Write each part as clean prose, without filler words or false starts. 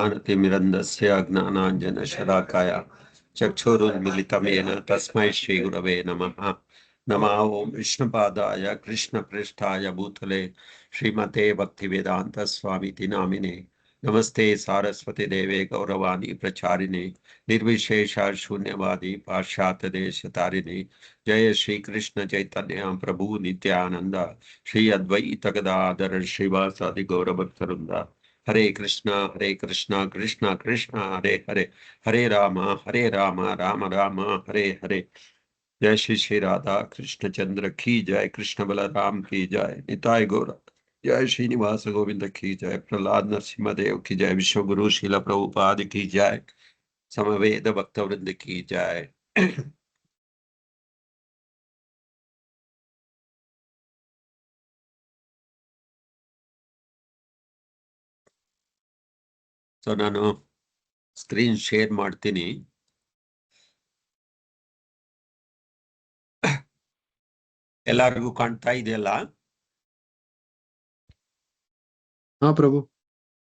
ज्ञानतिमिरन्दस्य ज्ञानाञ्जनशलाकाय चक्षुरुन्मिलितं येन तस्मै श्रीगुरवे नमः। नमः ॐ विष्णुपादाय कृष्णप्रेष्ठाय भूतले श्रीमते भक्तिवेदान्तस्वामिति नामिने। नमस्ते सारस्वती देवे गौरवाणी प्रचारिणे निर्विशेष शून्यवादी पाश्चात्यदेशतारिणे। जय श्री कृष्ण चैतन्य प्रभु नित्यानंद श्री अद्वैत गदाधर श्रीवासादि गौरभक्तवृंद। हरे कृष्णा कृष्णा कृष्ण हरे हरे, हरे राम राम राम हरे हरे। जय श्री श्री राधा कृष्ण चंद्र की जय, कृष्ण बलराम की जय, निताय गौर जय, श्रीनिवास गोविंद की जय, प्रहलाद नरसिंहदेव की जय, विश्व गुरु शील प्रभुपाद की जय, समवेद भक्तवृंद की जय। ಸೊ ನಾನು ಸ್ಕ್ರೀನ್ ಶೇರ್ ಮಾಡ್ತೀನಿ. ಎಲ್ಲರಿಗೂ ಕಾಣ್ತಾ ಇದೆಯಲ್ಲ? ಹಾ Prabhu.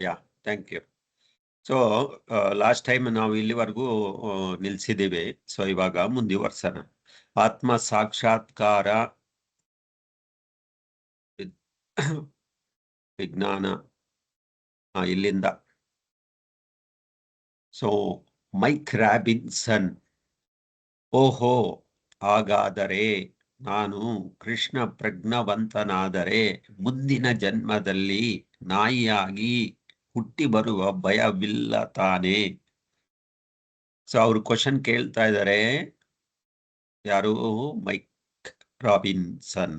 Yeah, thank you. So last time ನಾವು ಇಲ್ಲಿವರೆಗೂ ನಿಲ್ಸಿದ್ದೀವಿ. ಸೊ ಇವಾಗ ಮುಂದುವರ್ಸೋಣ. ಆತ್ಮ ಸಾಕ್ಷಾತ್ಕಾರ ವಿಜ್ಞಾನ ಇಲ್ಲಿಂದ. ಸೊ ಮೈಕ್ ರಾಬಿನ್ಸನ್, ಓಹೋ ಹಾಗಾದರೆ ನಾನು ಕೃಷ್ಣ ಪ್ರಜ್ಞಾವಂತನಾದರೆ ಮುಂದಿನ ಜನ್ಮದಲ್ಲಿ ನಾಯಿಯಾಗಿ ಹುಟ್ಟಿ ಬರುವ ಭಯವಿಲ್ಲ ತಾನೆ? ಸೊ ಅವ್ರು ಕ್ವಶನ್ ಕೇಳ್ತಾ ಇದ್ದಾರೆ. ಯಾರು? Mike Robinson.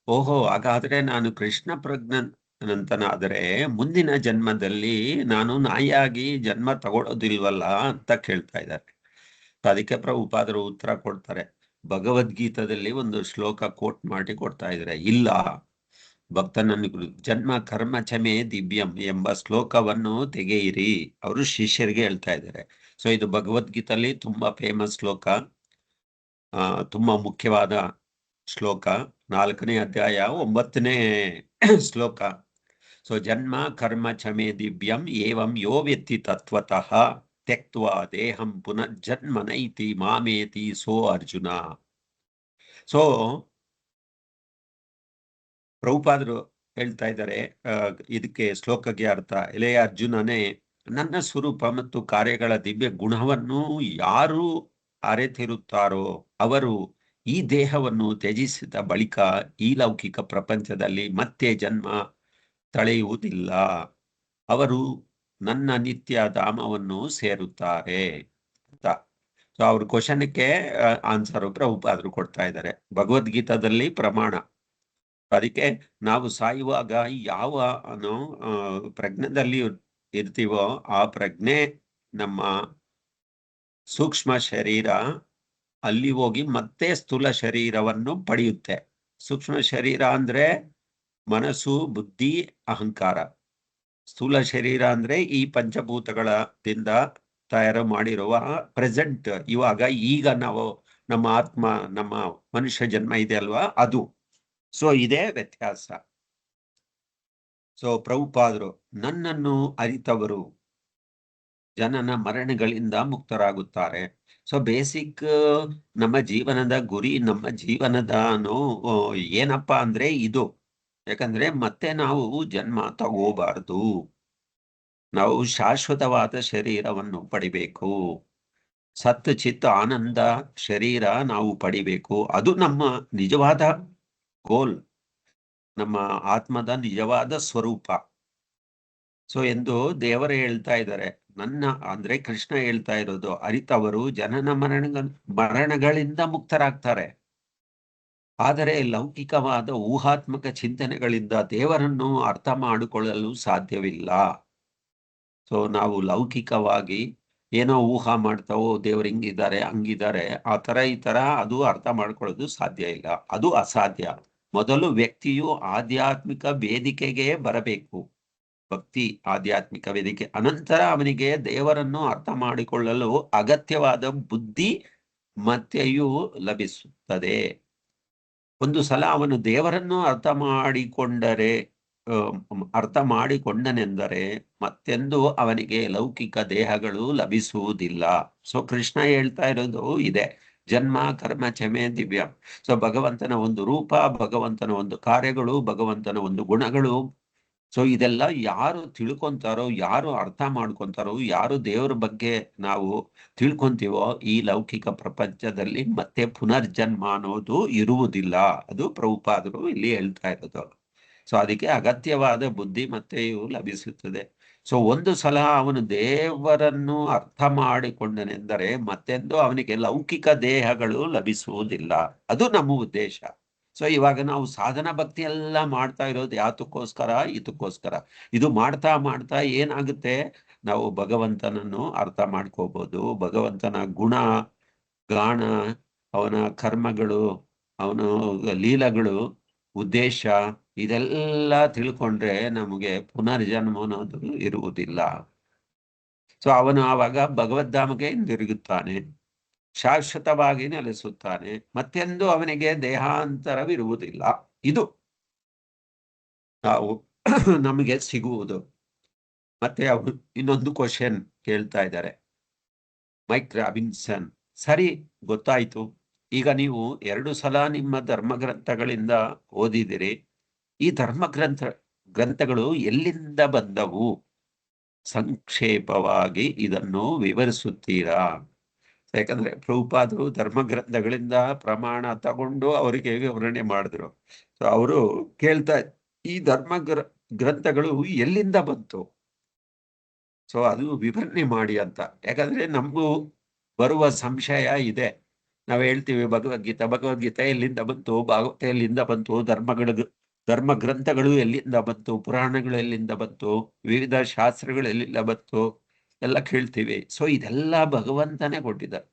ಓಹೋ ಹಾಗಾದ್ರೆ ನಾನು ಕೃಷ್ಣ ಪ್ರಜ್ಞಾನಂತನಾದರೆ ಮುಂದಿನ ಜನ್ಮದಲ್ಲಿ ನಾನು ನಾಯಿಯಾಗಿ ಜನ್ಮ ತಗೊಳ್ಳೋದಿಲ್ವಲ್ಲ ಅಂತ ಕೇಳ್ತಾ ಇದ್ದಾರೆ. ಅದಕ್ಕೆ ಪ್ರಭುಪಾದರು ಉತ್ತರ ಕೊಡ್ತಾರೆ. ಭಗವದ್ಗೀತಾದಲ್ಲಿ ಒಂದು ಶ್ಲೋಕ ಕೋಟ್ ಮಾಡಿ ಕೊಡ್ತಾ ಇದ್ದಾರೆ. ಇಲ್ಲ, ಭಕ್ತನನ್ನು ಜನ್ಮ ಕರ್ಮ ಚಮೆ ದಿವ್ಯಂ ಎಂಬ ಶ್ಲೋಕವನ್ನು ತೆಗೆಯಿರಿ. ಅವರು ಶಿಷ್ಯರಿಗೆ ಹೇಳ್ತಾ ಇದ್ದಾರೆ. ಸೊ ಇದು ಭಗವದ್ಗೀತೆಯಲ್ಲಿ ತುಂಬಾ ಫೇಮಸ್ ಶ್ಲೋಕ, ತುಂಬಾ ಮುಖ್ಯವಾದ ಶ್ಲೋಕ. 4ನೇ ಅಧ್ಯಾಯ 9ನೇ ಶ್ಲೋಕ. ಸೊ ಜನ್ಮ ಕರ್ಮ ಚಮೆ ದಿವ್ಯಂ ಏವಂ ಯೋ ವ್ಯಕ್ತಿ ತತ್ವತಃ ತ್ಯಕ್ತ್ವಾ ದೇಹಂ ಪುನರ್ಜನ್ಮ ನೈತಿ ಮಾಮೇತಿ ಸೋ ಅರ್ಜುನ. ಸೊ ಪ್ರಭುಪಾದರು ಹೇಳ್ತಾ ಇದ್ದಾರೆ ಇದಕ್ಕೆ ಶ್ಲೋಕಕ್ಕೆ ಅರ್ಥ. ಎಲೆಯ ಅರ್ಜುನನೇ, ನನ್ನ ಸ್ವರೂಪ ಮತ್ತು ಕಾರ್ಯಗಳ ದಿವ್ಯ ಗುಣವನ್ನು ಯಾರು ಅರಿತಿರುತ್ತಾರೋ ಅವರು ಈ ದೇಹವನ್ನು ತ್ಯಜಿಸಿದ ಬಳಿಕ ಈ ಲೌಕಿಕ ಪ್ರಪಂಚದಲ್ಲಿ ಮತ್ತೆ ಜನ್ಮ ತಳೆಯುವುದಿಲ್ಲ. ಅವರು ನನ್ನ ನಿತ್ಯ ಧಾಮವನ್ನು ಸೇರುತ್ತಾರೆ ಅಂತ. ಸೊ ಅವ್ರ ಕ್ವಶನ್ಗೆ ಆನ್ಸರ್ ಪ್ರಭುಪಾದರು ಕೊಡ್ತಾ ಇದ್ದಾರೆ. ಭಗವದ್ಗೀತಾದಲ್ಲಿ ಪ್ರಮಾಣ. ಅದಕ್ಕೆ ನಾವು ಸಾಯುವಾಗ ಯಾವ ಪ್ರಜ್ಞೆದಲ್ಲಿ ಇರ್ತೀವೋ ಆ ಪ್ರಜ್ಞೆ ನಮ್ಮ ಸೂಕ್ಷ್ಮ ಶರೀರ ಅಲ್ಲಿ ಹೋಗಿ ಮತ್ತೆ ಸ್ಥೂಲ ಶರೀರವನ್ನು ಪಡೆಯುತ್ತೆ. ಸೂಕ್ಷ್ಮ ಶರೀರ ಅಂದ್ರೆ ಮನಸ್ಸು, ಬುದ್ಧಿ, ಅಹಂಕಾರ. ಸ್ಥೂಲ ಶರೀರ ಅಂದ್ರೆ ಈ ಪಂಚಭೂತಗಳದಿಂದ ತಯಾರು ಮಾಡಿರುವ ಪ್ರೆಸೆಂಟ್, ಇವಾಗ ಈಗ ನಾವು ನಮ್ಮ ಆತ್ಮ, ನಮ್ಮ ಮನುಷ್ಯ ಜನ್ಮ ಇದೆ ಅಲ್ವಾ, ಅದು. ಸೊ ಇದೇ ವ್ಯತ್ಯಾಸ. ಸೊ ಪ್ರಭುಪಾದರು, ನನ್ನನ್ನು ಅರಿತವರು ಜನನ ಮರಣಗಳಿಂದ ಮುಕ್ತರಾಗುತ್ತಾರೆ. ಸೊ ಬೇಸಿಕ್ ನಮ್ಮ ಜೀವನದ ಗುರಿ, ನಮ್ಮ ಜೀವನದ ಏನಪ್ಪಾ ಅಂದ್ರೆ ಇದು. ಯಾಕಂದ್ರೆ ಮತ್ತೆ ನಾವು ಜನ್ಮ ತಗೋಬಾರ್ದು. ನಾವು ಶಾಶ್ವತವಾದ ಶರೀರವನ್ನು ಪಡಿಬೇಕು. ಸತ್ ಚಿತ್ ಆನಂದ ಶರೀರ ನಾವು ಪಡಿಬೇಕು. ಅದು ನಮ್ಮ ನಿಜವಾದ ಗೋಲ್, ನಮ್ಮ ಆತ್ಮದ ನಿಜವಾದ ಸ್ವರೂಪ. ಸೊ ಎಂದು ದೇವರು ಹೇಳ್ತಾ ಇದ್ದಾರೆ. ನನ್ನ ಅಂದ್ರೆ ಕೃಷ್ಣ ಹೇಳ್ತಾ ಇರೋದು, ಅರಿತವರು ಜನನ ಮರಣಗಳಿಂದ ಮುಕ್ತರಾಗ್ತಾರೆ. ಆದರೆ ಲೌಕಿಕವಾದ ಊಹಾತ್ಮಕ ಚಿಂತನೆಗಳಿಂದ ದೇವರನ್ನು ಅರ್ಥ ಮಾಡಿಕೊಳ್ಳಲು ಸಾಧ್ಯವಿಲ್ಲ. ಸೊ ನಾವು ಲೌಕಿಕವಾಗಿ ಏನೋ ಊಹಾ ಮಾಡ್ತಾವೋ, ದೇವರು ಹಿಂಗಿದ್ದಾರೆ ಹಂಗಿದ್ದಾರೆ ಆ ತರ ಈ ತರ, ಅದು ಅರ್ಥ ಮಾಡ್ಕೊಳ್ಳೋದು ಸಾಧ್ಯ ಇಲ್ಲ, ಅದು ಅಸಾಧ್ಯ. ಮೊದಲು ವ್ಯಕ್ತಿಯು ಆಧ್ಯಾತ್ಮಿಕ ವೇದಿಕೆಗೆ ಬರಬೇಕು. ಭಕ್ತಿ ಆಧ್ಯಾತ್ಮಿಕ ವೇದಿಕೆ ಅನಂತರ ಅವನಿಗೆ ದೇವರನ್ನು ಅರ್ಥ ಮಾಡಿಕೊಳ್ಳಲು ಅಗತ್ಯವಾದ ಬುದ್ಧಿ ಮತ್ತೆಯೂ ಲಭಿಸುತ್ತದೆ. ಒಂದು ಸಲ ಅವನು ದೇವರನ್ನು ಅರ್ಥ ಮಾಡಿಕೊಂಡರೆ ಅರ್ಥ ಮಾಡಿಕೊಂಡನೆಂದರೆ ಮತ್ತೆಂದು ಅವನಿಗೆ ಲೌಕಿಕ ದೇಹಗಳು ಲಭಿಸುವುದಿಲ್ಲ. ಸೊ ಕೃಷ್ಣ ಹೇಳ್ತಾ ಇರೋದು ಇದೆ, ಜನ್ಮ ಕರ್ಮ ಚಮೆ ದಿವ್ಯ. ಸೊ ಭಗವಂತನ ಒಂದು ರೂಪ, ಭಗವಂತನ ಒಂದು ಕಾರ್ಯಗಳು, ಭಗವಂತನ ಒಂದು ಗುಣಗಳು, ಸೊ ಇದೆಲ್ಲ ಯಾರು ತಿಳ್ಕೊಂತಾರೋ, ಯಾರು ಅರ್ಥ ಮಾಡ್ಕೊಂತಾರೋ, ಯಾರು ದೇವರ ಬಗ್ಗೆ ನಾವು ತಿಳ್ಕೊಂತೀವೋ, ಈ ಲೌಕಿಕ ಪ್ರಪಂಚದಲ್ಲಿ ಮತ್ತೆ ಪುನರ್ಜನ್ಮ ಅನ್ನೋದು ಇರುವುದಿಲ್ಲ. ಅದು ಪ್ರಭುಪಾದರು ಇಲ್ಲಿ ಹೇಳ್ತಾ ಇರೋದು. ಸೊ ಅದಕ್ಕೆ ಅಗತ್ಯವಾದ ಬುದ್ಧಿ ಮತ್ತೆ ಇವು ಲಭಿಸುತ್ತದೆ. ಸೊ ಒಂದು ಸಲ ಅವನು ದೇವರನ್ನು ಅರ್ಥ ಮಾಡಿಕೊಂಡನೆಂದರೆ ಮತ್ತೆಂದು ಅವನಿಗೆ ಲೌಕಿಕ ದೇಹಗಳು ಲಭಿಸುವುದಿಲ್ಲ. ಅದು ನಮ್ಮ ಉದ್ದೇಶ. ಸೊ ಇವಾಗ ನಾವು ಸಾಧನ ಭಕ್ತಿ ಎಲ್ಲ ಮಾಡ್ತಾ ಇರೋದು ಯಾತಕ್ಕೋಸ್ಕರ? ಇದಕ್ಕೋಸ್ಕರ. ಇದು ಮಾಡ್ತಾ ಮಾಡ್ತಾ ಏನಾಗುತ್ತೆ, ನಾವು ಭಗವಂತನನ್ನು ಅರ್ಥ ಮಾಡ್ಕೋಬಹುದು. ಭಗವಂತನ ಗುಣ ಗಾಣ, ಅವನ ಕರ್ಮಗಳು, ಅವನ ಲೀಲಗಳು, ಉದ್ದೇಶ, ಇದೆಲ್ಲ ತಿಳ್ಕೊಂಡ್ರೆ ನಮಗೆ ಪುನರ್ಜನ್ಮ ಅನ್ನೋದು ಇರುವುದಿಲ್ಲ. ಸೊ ಅವನು ಆವಾಗ ಭಗವದ್ಧಾಮಕ್ಕೆ ಹಿಂದಿರುಗುತ್ತಾನೆ, ಶಾಶ್ವತವಾಗಿ ನೆಲೆಸುತ್ತಾನೆ, ಮತ್ತೆಂದು ಅವನಿಗೆ ದೇಹಾಂತರವಿರುವುದಿಲ್ಲ. ಇದು ನಾವು ನಮಗೆ ಸಿಗುವುದು. ಮತ್ತೆ ಅವರು ಇನ್ನೊಂದು ಕ್ವಶನ್ ಕೇಳ್ತಾ ಇದ್ದಾರೆ ಮೈಕ್ ರಾಬಿನ್ಸನ್. ಸರಿ, ಗೊತ್ತಾಯ್ತು. ಈಗ ನೀವು 2 ಸಲ ನಿಮ್ಮ ಧರ್ಮಗ್ರಂಥಗಳಿಂದ ಓದಿದಿರಿ. ಈ ಗ್ರಂಥಗಳು ಎಲ್ಲಿಂದ ಬಂದವು? ಸಂಕ್ಷೇಪವಾಗಿ ಇದನ್ನು ವಿವರಿಸುತ್ತೀರಾ? ಯಾಕಂದ್ರೆ ಪ್ರಭುಪಾದರು ಧರ್ಮಗ್ರಂಥಗಳಿಂದ ಪ್ರಮಾಣ ತಗೊಂಡು ಅವರಿಗೆ ವಿವರಣೆ ಮಾಡಿದ್ರು. ಸೊ ಅವರು ಕೇಳ್ತಾ, ಈ ಗ್ರಂಥಗಳು ಎಲ್ಲಿಂದ ಬಂತು? ಸೊ ಅದು ವಿವರಣೆ ಮಾಡಿ ಅಂತ. ಯಾಕಂದ್ರೆ ನಮಗೂ ಬರುವ ಸಂಶಯ ಇದೆ. ನಾವು ಹೇಳ್ತೀವಿ ಭಗವದ್ಗೀತೆ ಎಲ್ಲಿಂದ ಬಂತು, ಭಾಗವತ ಎಲ್ಲಿಂದ ಬಂತು, ಧರ್ಮ ಗ್ರಂಥಗಳು ಎಲ್ಲಿಂದ ಬಂತು, ಪುರಾಣಗಳು ಎಲ್ಲಿಂದ ಬಂತು, ವಿವಿಧ ಶಾಸ್ತ್ರಗಳು ಎಲ್ಲಿಂದ ಬಂತು ಎಲ್ಲ ಕೇಳ್ತೀವಿ. ಸೊ ಇದೆಲ್ಲ ಭಗವಂತನೇ ಕೊಟ್ಟಿದ್ದಾರೆ.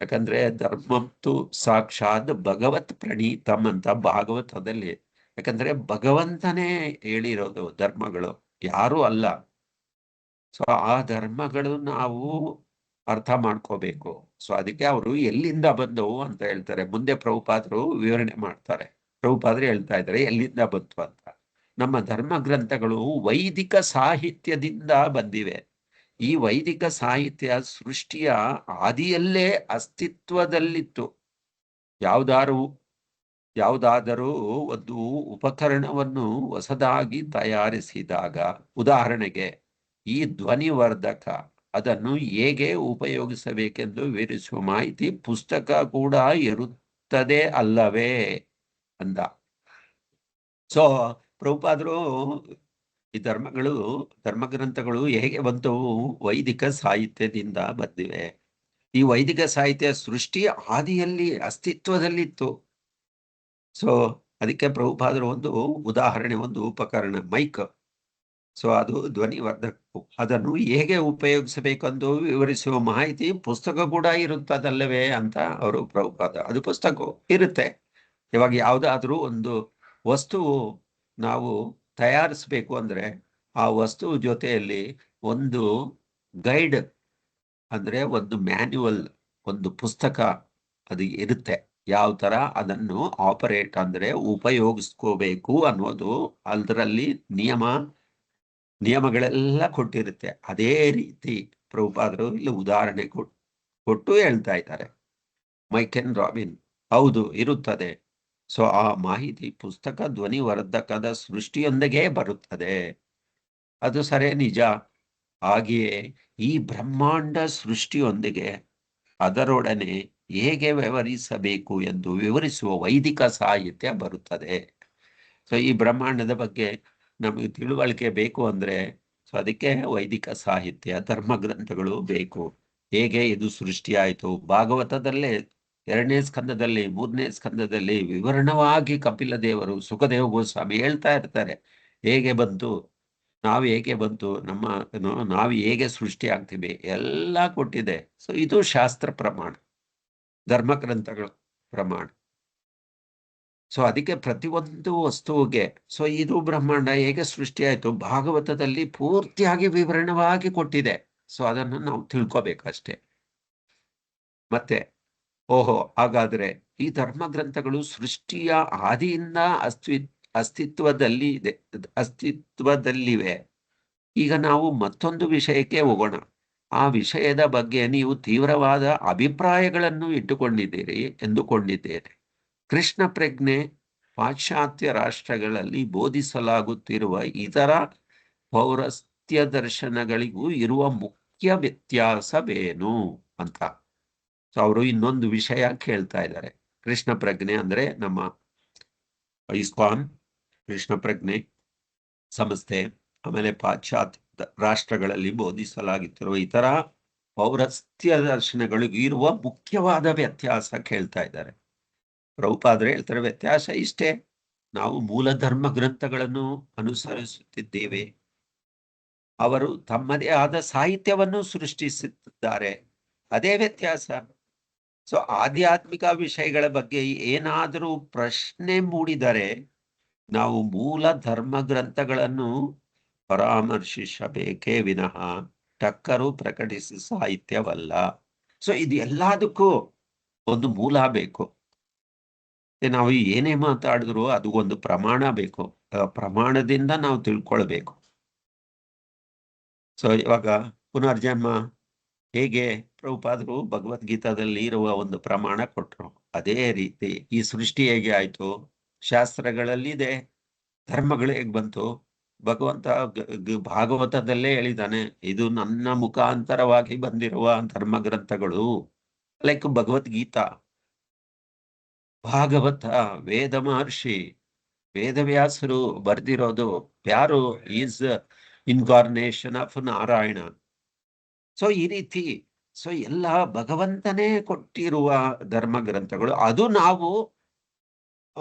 ಯಾಕಂದ್ರೆ ಧರ್ಮಂತು ಸಾಕ್ಷಾತ್ ಭಗವತ್ ಪ್ರಣೀತಂ ಅಂತ ಭಾಗವತದಲ್ಲಿ. ಯಾಕಂದ್ರೆ ಭಗವಂತನೇ ಹೇಳಿರೋದು ಧರ್ಮಗಳು, ಯಾರೂ ಅಲ್ಲ. ಸೊ ಆ ಧರ್ಮಗಳು ನಾವು ಅರ್ಥ ಮಾಡ್ಕೋಬೇಕು. ಸೊ ಅದಕ್ಕೆ ಅವರು ಎಲ್ಲಿಂದ ಬಂದವು ಅಂತ ಹೇಳ್ತಾರೆ. ಮುಂದೆ ಪ್ರಭುಪಾದರು ವಿವರಣೆ ಮಾಡ್ತಾರೆ. ಪ್ರಭುಪಾದರು ಹೇಳ್ತಾ ಇದ್ದಾರೆ ಎಲ್ಲಿಂದ ಬಂತು ಅಂತ. ನಮ್ಮ ಧರ್ಮ ಗ್ರಂಥಗಳು ವೈದಿಕ ಸಾಹಿತ್ಯದಿಂದ ಬಂದಿವೆ. ಈ ವೈದಿಕ ಸಾಹಿತ್ಯ ಸೃಷ್ಟಿಯ ಆದಿಯಲ್ಲೇ ಅಸ್ತಿತ್ವದಲ್ಲಿತ್ತು. ಯಾವುದಾದರೂ ಒಂದು ಉಪಕರಣವನ್ನು ಹೊಸದಾಗಿ ತಯಾರಿಸಿದಾಗ, ಉದಾಹರಣೆಗೆ ಈ ಧ್ವನಿವರ್ಧಕ, ಅದನ್ನು ಹೇಗೆ ಉಪಯೋಗಿಸಬೇಕೆಂದು ವಿವರಿಸುವ ಮಾಹಿತಿ ಪುಸ್ತಕ ಕೂಡ ಇರುತ್ತದೆ ಅಲ್ಲವೇ ಅಂದ. ಸೊ ಪ್ರಭುಪಾದರು ಈ ಧರ್ಮಗ್ರಂಥಗಳು ಹೇಗೆ ಬಂತವು? ವೈದಿಕ ಸಾಹಿತ್ಯದಿಂದ ಬಂದಿವೆ. ಈ ವೈದಿಕ ಸಾಹಿತ್ಯ ಸೃಷ್ಟಿ ಆದಿಯಲ್ಲಿ ಅಸ್ತಿತ್ವದಲ್ಲಿತ್ತು. ಸೊ ಅದಕ್ಕೆ ಪ್ರಭುಪಾದರು ಒಂದು ಉದಾಹರಣೆ, ಒಂದು ಉಪಕರಣ ಮೈಕ್. ಸೊ ಅದು ಧ್ವನಿವರ್ಧಕ, ಅದನ್ನು ಹೇಗೆ ಉಪಯೋಗಿಸಬೇಕೆಂದು ವಿವರಿಸುವ ಮಾಹಿತಿ ಪುಸ್ತಕ ಕೂಡ ಇರುತ್ತದಲ್ಲವೇ ಅಂತ ಅವರು ಪ್ರಭುಪಾದ. ಅದು ಪುಸ್ತಕ ಇರುತ್ತೆ. ಇವಾಗ ಯಾವುದಾದ್ರೂ ಒಂದು ವಸ್ತು ನಾವು ತಯಾರಿಸಬೇಕು ಅಂದ್ರೆ ಆ ವಸ್ತು ಜೊತೆಯಲ್ಲಿ ಒಂದು ಗೈಡ್ ಅಂದ್ರೆ ಒಂದು ಮ್ಯಾನ್ಯುವಲ್, ಒಂದು ಪುಸ್ತಕ ಅದು ಇರುತ್ತೆ. ಯಾವ ತರ ಅದನ್ನು ಆಪರೇಟ್ ಅಂದ್ರೆ ಉಪಯೋಗಿಸ್ಕೋಬೇಕು ಅನ್ನೋದು ಅದರಲ್ಲಿ ನಿಯಮಗಳೆಲ್ಲ ಕೊಟ್ಟಿರುತ್ತೆ. ಅದೇ ರೀತಿ ಪ್ರಭುಪಾದರು ಇಲ್ಲಿ ಉದಾಹರಣೆ ಕೊಟ್ಟು ಹೇಳ್ತಾ ಇದ್ದಾರೆ. ಮೈಕೆನ್ ರಾಬಿನ್, ಹೌದು ಇರುತ್ತದೆ. ಸೊ ಆ ಮಾಹಿತಿ ಪುಸ್ತಕ ಧ್ವನಿವರ್ಧಕದ ಸೃಷ್ಟಿಯೊಂದಿಗೆ ಬರುತ್ತದೆ. ಅದು ಸರಿ, ನಿಜ. ಹಾಗೆಯೇ ಈ ಬ್ರಹ್ಮಾಂಡ ಸೃಷ್ಟಿಯೊಂದಿಗೆ ಅದರೊಡನೆ ಹೇಗೆ ವ್ಯವಹರಿಸಬೇಕು ಎಂದು ವಿವರಿಸುವ ವೈದಿಕ ಸಾಹಿತ್ಯ ಬರುತ್ತದೆ. ಸೊ ಈ ಬ್ರಹ್ಮಾಂಡದ ಬಗ್ಗೆ ನಮಗೆ ತಿಳುವಳಿಕೆ ಬೇಕು ಅಂದ್ರೆ ಸೊ ಅದಕ್ಕೆ ವೈದಿಕ ಸಾಹಿತ್ಯ, ಧರ್ಮಗ್ರಂಥಗಳು ಬೇಕು. ಹೇಗೆ ಇದು ಸೃಷ್ಟಿಯಾಯಿತು? ಭಾಗವತದಲ್ಲೇ 2ನೇ ಸ್ಕಂದದಲ್ಲಿ, 3ನೇ ಸ್ಕಂದದಲ್ಲಿ ವಿವರಣವಾಗಿ ಕಪಿಲ ದೇವರು, ಸುಖದೇವ ಗೋಸ್ವಾಮಿ ಹೇಳ್ತಾ ಇರ್ತಾರೆ ಹೇಗೆ ಬಂತು, ನಾವು ಹೇಗೆ ಬಂತು, ನಾವು ಹೇಗೆ ಸೃಷ್ಟಿ ಆಗ್ತೀವಿ ಎಲ್ಲ ಕೊಟ್ಟಿದೆ. ಸೊ ಇದು ಶಾಸ್ತ್ರ ಪ್ರಮಾಣ, ಧರ್ಮಗ್ರಂಥಗಳ ಪ್ರಮಾಣ. ಸೊ ಅದಕ್ಕೆ ಪ್ರತಿಯೊಂದು ವಸ್ತುವಿಗೆ ಸೊ ಇದು ಬ್ರಹ್ಮಾಂಡ ಹೇಗೆ ಸೃಷ್ಟಿಯಾಯಿತು ಭಾಗವತದಲ್ಲಿ ಪೂರ್ತಿಯಾಗಿ ವಿವರಣವಾಗಿ ಕೊಟ್ಟಿದೆ. ಸೊ ಅದನ್ನು ನಾವು ತಿಳ್ಕೋಬೇಕಷ್ಟೇ. ಮತ್ತೆ ಹಾಗಾದ್ರೆ ಈ ಧರ್ಮಗ್ರಂಥಗಳು ಸೃಷ್ಟಿಯ ಆದಿಯಿಂದ ಅಸ್ತಿತ್ವದಲ್ಲಿವೆ. ಈಗ ನಾವು ಮತ್ತೊಂದು ವಿಷಯಕ್ಕೆ ಹೋಗೋಣ. ಆ ವಿಷಯದ ಬಗ್ಗೆ ನೀವು ತೀವ್ರವಾದ ಅಭಿಪ್ರಾಯಗಳನ್ನು ಇಟ್ಟುಕೊಂಡಿದ್ದೀರಿ ಎಂದುಕೊಂಡಿದ್ದೇನೆ. ಕೃಷ್ಣ ಪ್ರಜ್ಞೆ ಪಾಶ್ಚಾತ್ಯ ರಾಷ್ಟ್ರಗಳಲ್ಲಿ ಬೋಧಿಸಲಾಗುತ್ತಿರುವ ಇತರ ಪೌರಸ್ತ್ಯ ದರ್ಶನಗಳಿಗೂ ಇರುವ ಮುಖ್ಯ ವ್ಯತ್ಯಾಸವೇನು ಅಂತ. ಸೊ ಅವರು ಇನ್ನೊಂದು ವಿಷಯ ಕೇಳ್ತಾ ಇದ್ದಾರೆ. ಕೃಷ್ಣ ಪ್ರಜ್ಞೆ ಅಂದ್ರೆ ನಮ್ಮ ಇಸ್ಕಾನ್, ಕೃಷ್ಣ ಪ್ರಜ್ಞೆ ಸಂಸ್ಥೆ, ಆಮೇಲೆ ಪಾಶ್ಚಾತ್ಯ ರಾಷ್ಟ್ರಗಳಲ್ಲಿ ಬೋಧಿಸಲಾಗುತ್ತಿರುವ ಇತರ ಪೌರಸ್ತ್ಯ ದರ್ಶನಗಳಿಗೂ ಇರುವ ಮುಖ್ಯವಾದ ವ್ಯತ್ಯಾಸ ಕೇಳ್ತಾ ಇದ್ದಾರೆ. ಪ್ರಭುಪಾದರು ಹೇಳ್ತಾರೆ, ವ್ಯತ್ಯಾಸ ಇಷ್ಟೇ, ನಾವು ಮೂಲ ಧರ್ಮ ಗ್ರಂಥಗಳನ್ನು ಅನುಸರಿಸುತ್ತಿದ್ದೇವೆ, ಅವರು ತಮ್ಮದೇ ಆದ ಸಾಹಿತ್ಯವನ್ನು ಸೃಷ್ಟಿಸುತ್ತಿದ್ದಾರೆ, ಅದೇ ವ್ಯತ್ಯಾಸ. ಸೊ ಆಧ್ಯಾತ್ಮಿಕ ವಿಷಯಗಳ ಬಗ್ಗೆ ಏನಾದರೂ ಪ್ರಶ್ನೆ ಮೂಡಿದರೆ ನಾವು ಮೂಲ ಧರ್ಮ ಗ್ರಂಥಗಳನ್ನು ಪರಾಮರ್ಶಿಸಬೇಕೇ ವಿನಃ ಟಕ್ಕರು ಪ್ರಕಟಿಸಿದ ಸಾಹಿತ್ಯವಲ್ಲ. ಸೊ ಇದು ಎಲ್ಲದಕ್ಕೂ ಒಂದು ಮೂಲ ಬೇಕು. ನಾವು ಏನೇ ಮಾತಾಡಿದ್ರು ಅದು ಒಂದು ಪ್ರಮಾಣ ಬೇಕು. ಪ್ರಮಾಣದಿಂದ ನಾವು ತಿಳ್ಕೊಳ್ಬೇಕು. ಸೊ ಇವಾಗ ಪುನರ್ಜನ್ಮ ಹೇಗೆ ಪ್ರಭುಪಾದರು ಭಗವದ್ಗೀತಾದಲ್ಲಿ ಇರುವ ಒಂದು ಪ್ರಮಾಣ ಕೊಟ್ಟರು, ಅದೇ ರೀತಿ ಈ ಸೃಷ್ಟಿ ಹೇಗೆ ಆಯ್ತು ಶಾಸ್ತ್ರಗಳಲ್ಲಿದೆ. ಧರ್ಮಗಳು ಹೇಗೆ ಬಂತು, ಭಗವಂತ ಭಾಗವತದಲ್ಲೇ ಹೇಳಿದ್ದಾನೆ, ಇದು ನನ್ನ ಮುಖಾಂತರವಾಗಿ ಬಂದಿರುವ ಧರ್ಮ ಗ್ರಂಥಗಳು. ಲೈಕ್ ಭಗವದ್ಗೀತಾ, ಭಾಗವತ, ವೇದ ಮಹರ್ಷಿ ವೇದವ್ಯಾಸರು ಬರ್ದಿರೋದು. ಯಾರು? Is incarnation of Narayana. So ಈ ರೀತಿ ಸೊ ಎಲ್ಲ ಭಗವಂತನೇ ಕೊಟ್ಟಿರುವ ಧರ್ಮ ಗ್ರಂಥಗಳು. ಅದು ನಾವು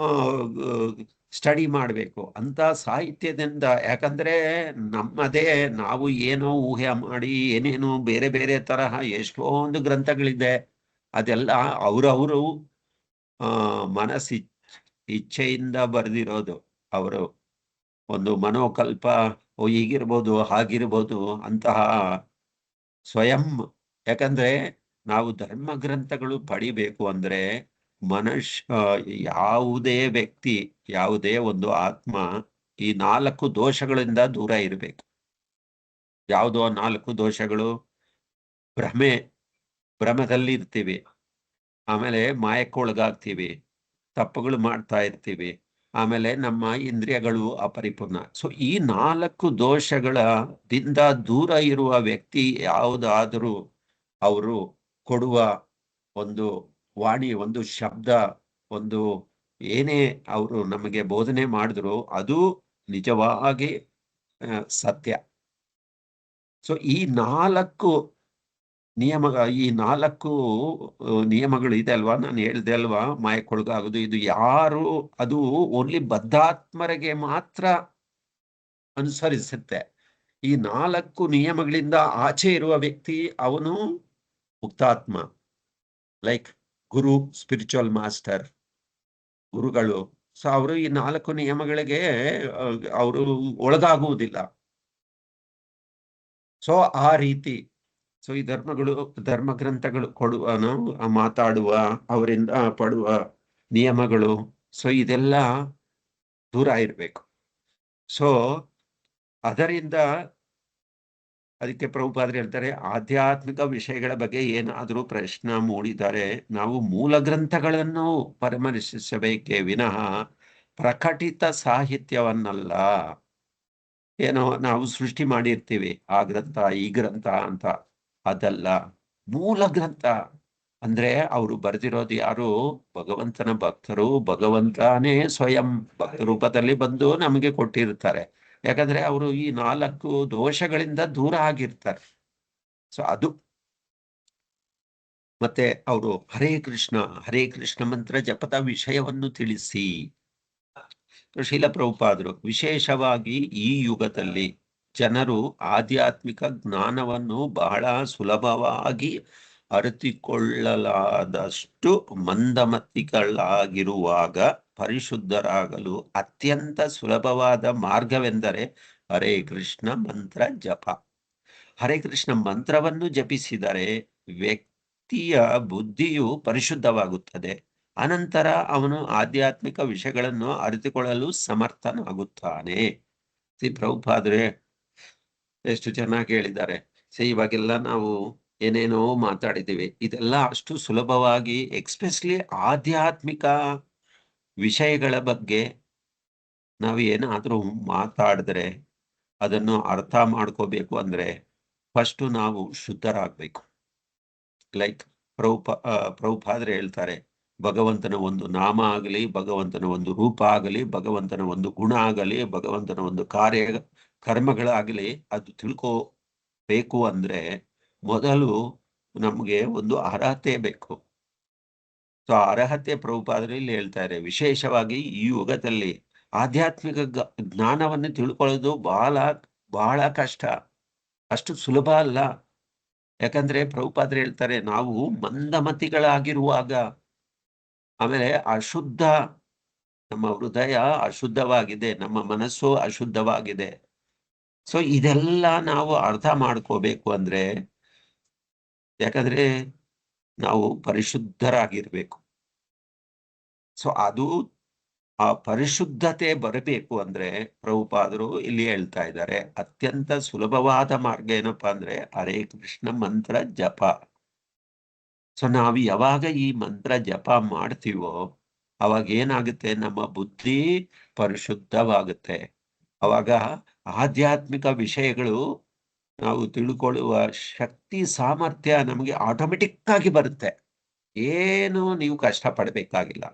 ಸ್ಟಡಿ ಮಾಡಬೇಕು ಅಂತ ಸಾಹಿತ್ಯದಿಂದ. ಯಾಕಂದ್ರೆ ನಮ್ಮದೇ ನಾವು ಏನೋ ಊಹೆ ಮಾಡಿ ಏನೇನು ಬೇರೆ ಬೇರೆ ತರಹ ಎಷ್ಟೊಂದು ಗ್ರಂಥಗಳಿದೆ. ಅದೆಲ್ಲ ಅವರವರು ಇಚ್ಛೆಯಿಂದ ಬರೆದಿರೋದು. ಅವರು ಒಂದು ಮನೋಕಲ್ಪ, ಹೀಗಿರ್ಬೋದು ಹಾಗಿರ್ಬೋದು ಅಂತಹ ಸ್ವಯಂ. ಯಾಕಂದ್ರೆ ನಾವು ಧರ್ಮ ಗ್ರಂಥಗಳು ಪಡಿಬೇಕು ಅಂದ್ರೆ ಯಾವುದೇ ವ್ಯಕ್ತಿ, ಯಾವುದೇ ಒಂದು ಆತ್ಮ ಈ 4 ದೋಷಗಳಿಂದ ದೂರ ಇರಬೇಕು. ಯಾವುದೋ 4 ದೋಷಗಳು? ಭ್ರಮದಲ್ಲಿ ಇರ್ತೀವಿ, ಆಮೇಲೆ ಮಾಯಕ್ಕೊಳಗಾಗ್ತೀವಿ, ತಪ್ಪುಗಳು ಮಾಡ್ತಾ ಇರ್ತೀವಿ, ಆಮೇಲೆ ನಮ್ಮ ಇಂದ್ರಿಯಗಳು ಅಪರಿಪೂರ್ಣ. ಸೊ ಈ 4 ದೋಷದಿಂದ ದೂರ ಇರುವ ವ್ಯಕ್ತಿ ಯಾವುದಾದರೂ ಅವರು ಕೊಡುವ ಒಂದು ವಾಣಿ, ಒಂದು ಶಬ್ದ, ಒಂದು ಏನೇ ಅವರು ನಮಗೆ ಬೋಧನೆ ಮಾಡಿದ್ರು ಅದು ನಿಜವಾಗಿ ಸತ್ಯ. ಸೊ ಈ 4 ನಿಯಮಗಳು ಇದೆ ಅಲ್ವಾ, ನಾನು ಹೇಳ್ದೆ ಅಲ್ವಾ, ಮಾಯಕ್ಕೊಳಗಾಗೋದು, ಇದು ಯಾರು, ಅದು ಓನ್ಲಿ ಬದ್ಧಾತ್ಮರಿಗೆ ಮಾತ್ರ ಅನುಸರಿಸುತ್ತೆ. ಈ 4 ನಿಯಮಗಳಿಂದ ಆಚೆ ಇರುವ ವ್ಯಕ್ತಿ ಅವನು ಮುಕ್ತಾತ್ಮ. ಲೈಕ್ ಗುರು, ಸ್ಪಿರಿಚುವಲ್ ಮಾಸ್ಟರ್, ಗುರುಗಳು. ಸೊ ಅವರು ಈ 4 ನಿಯಮಗಳಿಗೆ ಅವರು ಒಳಗಾಗುವುದಿಲ್ಲ. ಸೊ ಆ ರೀತಿ ಸೊ ಈ ಧರ್ಮ ಗ್ರಂಥಗಳು ಕೊಡುವ, ನಾವು ಮಾತಾಡುವ, ಅವರಿಂದ ಪಡುವ ನಿಯಮಗಳು, ಸೊ ಇದೆಲ್ಲ ದೂರ ಇರಬೇಕು. ಸೊ ಅದರಿಂದ ಅದಕ್ಕೆ ಪ್ರಭುಪಾದರು ಹೇಳ್ತಾರೆ, ಆಧ್ಯಾತ್ಮಿಕ ವಿಷಯಗಳ ಬಗ್ಗೆ ಏನಾದರೂ ಪ್ರಶ್ನೆ ಮೂಡಿದರೆ ನಾವು ಮೂಲ ಗ್ರಂಥಗಳನ್ನು ಪರಾಮರ್ಶಿಸಬೇಕೇ ವಿನಃ ಪ್ರಕಟಿತ ಸಾಹಿತ್ಯವನ್ನಲ್ಲ. ಏನೋ ನಾವು ಸೃಷ್ಟಿ ಮಾಡಿರ್ತೀವಿ ಆ ಗ್ರಂಥ ಈ ಗ್ರಂಥ ಅಂತ, ಅದಲ್ಲ. ಮೂಲ ಗ್ರಂಥ ಅಂದ್ರೆ ಅವರು ಬರೆದಿರೋದು ಯಾರು? ಭಗವಂತನ ಭಕ್ತರು. ಭಗವಂತನೇ ಸ್ವಯಂ ಭಕ್ತ ರೂಪದಲ್ಲಿ ಬಂದು ನಮಗೆ ಕೊಟ್ಟಿರ್ತಾರೆ. ಯಾಕಂದ್ರೆ ಅವರು ಈ 4 ದೋಷಗಳಿಂದ ದೂರ ಆಗಿರ್ತಾರೆ. ಸೊ ಅದು. ಮತ್ತೆ ಅವರು ಹರೇ ಕೃಷ್ಣ ಮಂತ್ರ ಜಪದ ವಿಷಯವನ್ನು ತಿಳಿಸಿ. ಶೀಲ ಪ್ರಭುಪಾದರು ವಿಶೇಷವಾಗಿ ಈ ಯುಗದಲ್ಲಿ ಜನರು ಆಧ್ಯಾತ್ಮಿಕ ಜ್ಞಾನವನ್ನು ಬಹಳ ಸುಲಭವಾಗಿ ಅರಿತುಕೊಳ್ಳಲಾದಷ್ಟು ಮಂದಮತಿಗಳಾಗಿರುವಾಗ ಪರಿಶುದ್ಧರಾಗಲು ಅತ್ಯಂತ ಸುಲಭವಾದ ಮಾರ್ಗವೆಂದರೆ ಹರೇ ಕೃಷ್ಣ ಮಂತ್ರ ಜಪ. ಹರೇ ಕೃಷ್ಣ ಮಂತ್ರವನ್ನು ಜಪಿಸಿದರೆ ವ್ಯಕ್ತಿಯ ಬುದ್ಧಿಯು ಪರಿಶುದ್ಧವಾಗುತ್ತದೆ, ಅನಂತರ ಅವನು ಆಧ್ಯಾತ್ಮಿಕ ವಿಷಯಗಳನ್ನು ಅರಿತುಕೊಳ್ಳಲು ಸಮರ್ಥನಾಗುತ್ತಾನೆ. ಪ್ರಭುಪಾದ್ರೆ ಎಷ್ಟು ಚೆನ್ನಾಗಿ ಹೇಳಿದ್ದಾರೆ. ಇವಾಗೆಲ್ಲ ನಾವು ಏನೇನೋ ಮಾತಾಡಿದ್ದೀವಿ, ಇದೆಲ್ಲ ಅಷ್ಟು ಸುಲಭವಾಗಿ, ಎಕ್ಸ್ಪೆಷಲಿ ಆಧ್ಯಾತ್ಮಿಕ ವಿಷಯಗಳ ಬಗ್ಗೆ ನಾವು ಏನಾದ್ರೂ ಮಾತಾಡಿದ್ರೆ ಅದನ್ನು ಅರ್ಥ ಮಾಡ್ಕೋಬೇಕು ಅಂದ್ರೆ ಫಸ್ಟ್ ನಾವು ಶುದ್ಧರಾಗ್ಬೇಕು. ಲೈಕ್ ಪ್ರಭುಪಾದ್ರೆ ಹೇಳ್ತಾರೆ, ಭಗವಂತನ ಒಂದು ನಾಮ ಆಗಲಿ, ಭಗವಂತನ ಒಂದು ರೂಪ ಆಗಲಿ, ಭಗವಂತನ ಒಂದು ಗುಣ ಆಗಲಿ, ಭಗವಂತನ ಒಂದು ಕರ್ಮಗಳಾಗಲಿ, ಅದು ತಿಳ್ಕೋಬೇಕು ಅಂದ್ರೆ ಮೊದಲು ನಮ್ಗೆ ಒಂದು ಅರ್ಹತೆ ಬೇಕು. ಸೊ ಅರ್ಹತೆ ಪ್ರಭುಪಾದರು ಇಲ್ಲಿ ಹೇಳ್ತಾರೆ. ವಿಶೇಷವಾಗಿ ಈ ಯುಗದಲ್ಲಿ ಆಧ್ಯಾತ್ಮಿಕ ಜ್ಞಾನವನ್ನು ತಿಳ್ಕೊಳ್ಳೋದು ಬಹಳ ಬಹಳ ಕಷ್ಟ, ಅಷ್ಟು ಸುಲಭ ಅಲ್ಲ. ಯಾಕಂದ್ರೆ ಪ್ರಭುಪಾದರು ಹೇಳ್ತಾರೆ, ನಾವು ಮಂದಮತಿಗಳಾಗಿರುವಾಗ, ಆಮೇಲೆ ಅಶುದ್ಧ, ನಮ್ಮ ಹೃದಯ ಅಶುದ್ಧವಾಗಿದೆ, ನಮ್ಮ ಮನಸ್ಸು ಅಶುದ್ಧವಾಗಿದೆ. ಸೊ ಇದೆಲ್ಲ ನಾವು ಅರ್ಥ ಮಾಡ್ಕೋಬೇಕು ಅಂದ್ರೆ, ಯಾಕಂದ್ರೆ ನಾವು ಪರಿಶುದ್ಧರಾಗಿರ್ಬೇಕು. ಸೊ ಅದು ಆ ಪರಿಶುದ್ಧತೆ ಬರಬೇಕು ಅಂದ್ರೆ ಪ್ರಭುಪಾದರು ಇಲ್ಲಿ ಹೇಳ್ತಾ ಇದ್ದಾರೆ, ಅತ್ಯಂತ ಸುಲಭವಾದ ಮಾರ್ಗ ಏನಪ್ಪಾ ಅಂದ್ರೆ ಹರೇ ಕೃಷ್ಣ ಮಂತ್ರ ಜಪ. ಸೊ ನಾವು ಯಾವಾಗ ಈ ಮಂತ್ರ ಜಪ ಮಾಡ್ತೀವೋ ಅವಾಗ ಏನಾಗುತ್ತೆ, ನಮ್ಮ ಬುದ್ಧಿ ಪರಿಶುದ್ಧವಾಗುತ್ತೆ. ಅವಾಗ ಆಧ್ಯಾತ್ಮಿಕ ವಿಷಯಗಳು ನಾವು ತಿಳ್ಕೊಳ್ಳುವ ಶಕ್ತಿ ಸಾಮರ್ಥ್ಯ ನಮಗೆ ಆಟೋಮೆಟಿಕ್ ಆಗಿ ಬರುತ್ತೆ. ಏನು ನೀವು ಕಷ್ಟ ಪಡಬೇಕಾಗಿಲ್ಲ.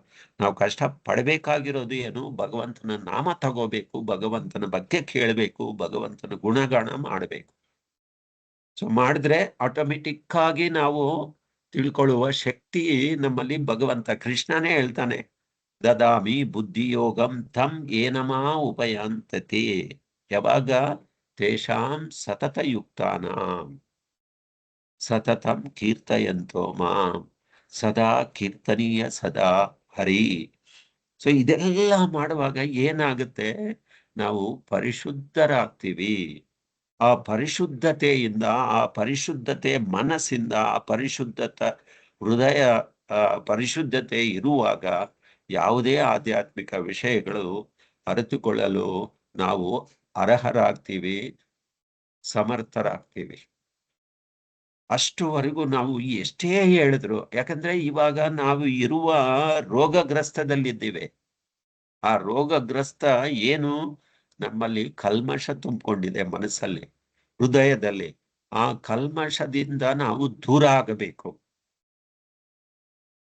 ನಾವು ಕಷ್ಟ ಪಡಬೇಕಾಗಿರೋದು ಏನು, ಭಗವಂತನ ನಾಮ ತಗೋಬೇಕು, ಭಗವಂತನ ಬಗ್ಗೆ ಕೇಳಬೇಕು, ಭಗವಂತನ ಗುಣಗಾನ ಮಾಡಬೇಕು. ಸೊ ಮಾಡಿದ್ರೆ ಆಟೋಮೆಟಿಕ್ ಆಗಿ ನಾವು ತಿಳ್ಕೊಳ್ಳುವ ಶಕ್ತಿ ನಮ್ಮಲ್ಲಿ ಭಗವಂತ ಕೃಷ್ಣನೇ ಹೇಳ್ತಾನೆ, ದದಾಮಿ ಬುದ್ಧಿಯೋಗಂ ತಂ ಏನಮಾ ಉಪಯಾಂತತಿ. ಯಾವಾಗ ತೇಷಾಂ ಸತತ ಯುಕ್ತಾನಾಂ ಸತತಂ ಕೀರ್ತಯಂತೋ ಮಾಂ ಸದಾ ಕೀರ್ತನೀಯ ಸದಾ ಹರಿ. ಸೊ ಇದೆಲ್ಲ ಮಾಡುವಾಗ ಏನಾಗುತ್ತೆ, ನಾವು ಪರಿಶುದ್ಧರಾಗ್ತೀವಿ. ಆ ಪರಿಶುದ್ಧತೆಯಿಂದ, ಆ ಪರಿಶುದ್ಧತೆ ಮನಸ್ಸಿಂದ, ಆ ಹೃದಯ ಪರಿಶುದ್ಧತೆ ಇರುವಾಗ ಯಾವುದೇ ಆಧ್ಯಾತ್ಮಿಕ ವಿಷಯಗಳು ಅರಿತುಕೊಳ್ಳಲು ನಾವು ಅರ್ಹರಾಗ್ತೀವಿ, ಸಮರ್ಥರಾಗ್ತೀವಿ. ಅಷ್ಟುವರೆಗೂ ನಾವು ಎಷ್ಟೇ ಹೇಳಿದ್ರು, ಯಾಕಂದ್ರೆ ಇವಾಗ ನಾವು ಇರುವ ರೋಗಗ್ರಸ್ತದಲ್ಲಿದ್ದೇವೆ. ಆ ರೋಗಗ್ರಸ್ತ ಏನು, ನಮ್ಮಲ್ಲಿ ಕಲ್ಮಶ ತುಂಬಿಕೊಂಡಿದೆ ಮನಸ್ಸಲ್ಲಿ, ಹೃದಯದಲ್ಲಿ. ಆ ಕಲ್ಮಶದಿಂದ ನಾವು ದೂರ ಆಗಬೇಕು.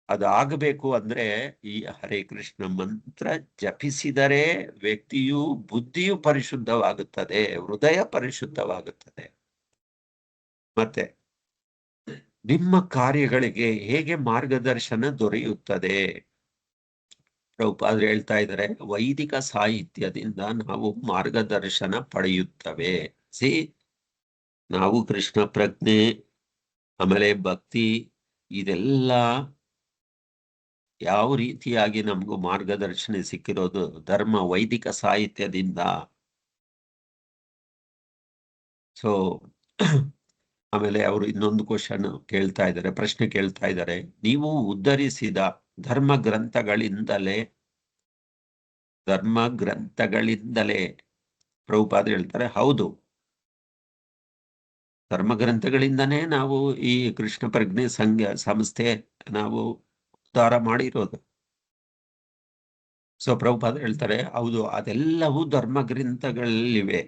ಅದಾಗಬೇಕು ಅಂದ್ರೆ ಈ ಹರೇ ಕೃಷ್ಣ ಮಂತ್ರ ಜಪಿಸಿದರೆ ವ್ಯಕ್ತಿಯು ಬುದ್ಧಿಯು ಪರಿಶುದ್ಧವಾಗುತ್ತದೆ, ಹೃದಯ ಪರಿಶುದ್ಧವಾಗುತ್ತದೆ. ಮತ್ತೆ ನಿಮ್ಮ ಕಾರ್ಯಗಳಿಗೆ ಹೇಗೆ ಮಾರ್ಗದರ್ಶನ ದೊರೆಯುತ್ತದೆ? ಪ್ರಭುಪಾದರು ಹೇಳ್ತಾ ಇದ್ದಾರೆ, ವೈದಿಕ ಸಾಹಿತ್ಯದಿಂದ ನಾವು ಮಾರ್ಗದರ್ಶನ ಪಡೆಯುತ್ತವೆ. ನಾವು ಕೃಷ್ಣ ಪ್ರಜ್ಞೆ, ಆಮೇಲೆ ಭಕ್ತಿ, ಇದೆಲ್ಲ ಯಾವ ರೀತಿಯಾಗಿ ನಮಗೂ ಮಾರ್ಗದರ್ಶನ ಸಿಕ್ಕಿರೋದು ಧರ್ಮ ವೈದಿಕ ಸಾಹಿತ್ಯದಿಂದ. ಸೊ ಆಮೇಲೆ ಅವರು ಇನ್ನೊಂದು ಕೇಳ್ತಾ ಇದ್ದಾರೆ, ಪ್ರಶ್ನೆ ಕೇಳ್ತಾ ಇದ್ದಾರೆ, ನೀವು ಉದ್ಧರಿಸಿದ ಧರ್ಮ ಗ್ರಂಥಗಳಿಂದಲೇ ಪ್ರಭುಪಾದರು ಹೇಳ್ತಾರೆ, ಹೌದು, ಧರ್ಮ ಗ್ರಂಥಗಳಿಂದನೇ ನಾವು ಈ ಕೃಷ್ಣ ಪ್ರಜ್ಞೆ ಸಂಸ್ಥೆ ನಾವು ಉದ್ಧಾರ ಮಾಡಿರೋದು. ಸೊ ಪ್ರಭುಪಾದರು ಹೇಳ್ತಾರೆ, ಹೌದು, ಅದೆಲ್ಲವೂ ಧರ್ಮ ಗ್ರಂಥಗಳಲ್ಲಿವೆ,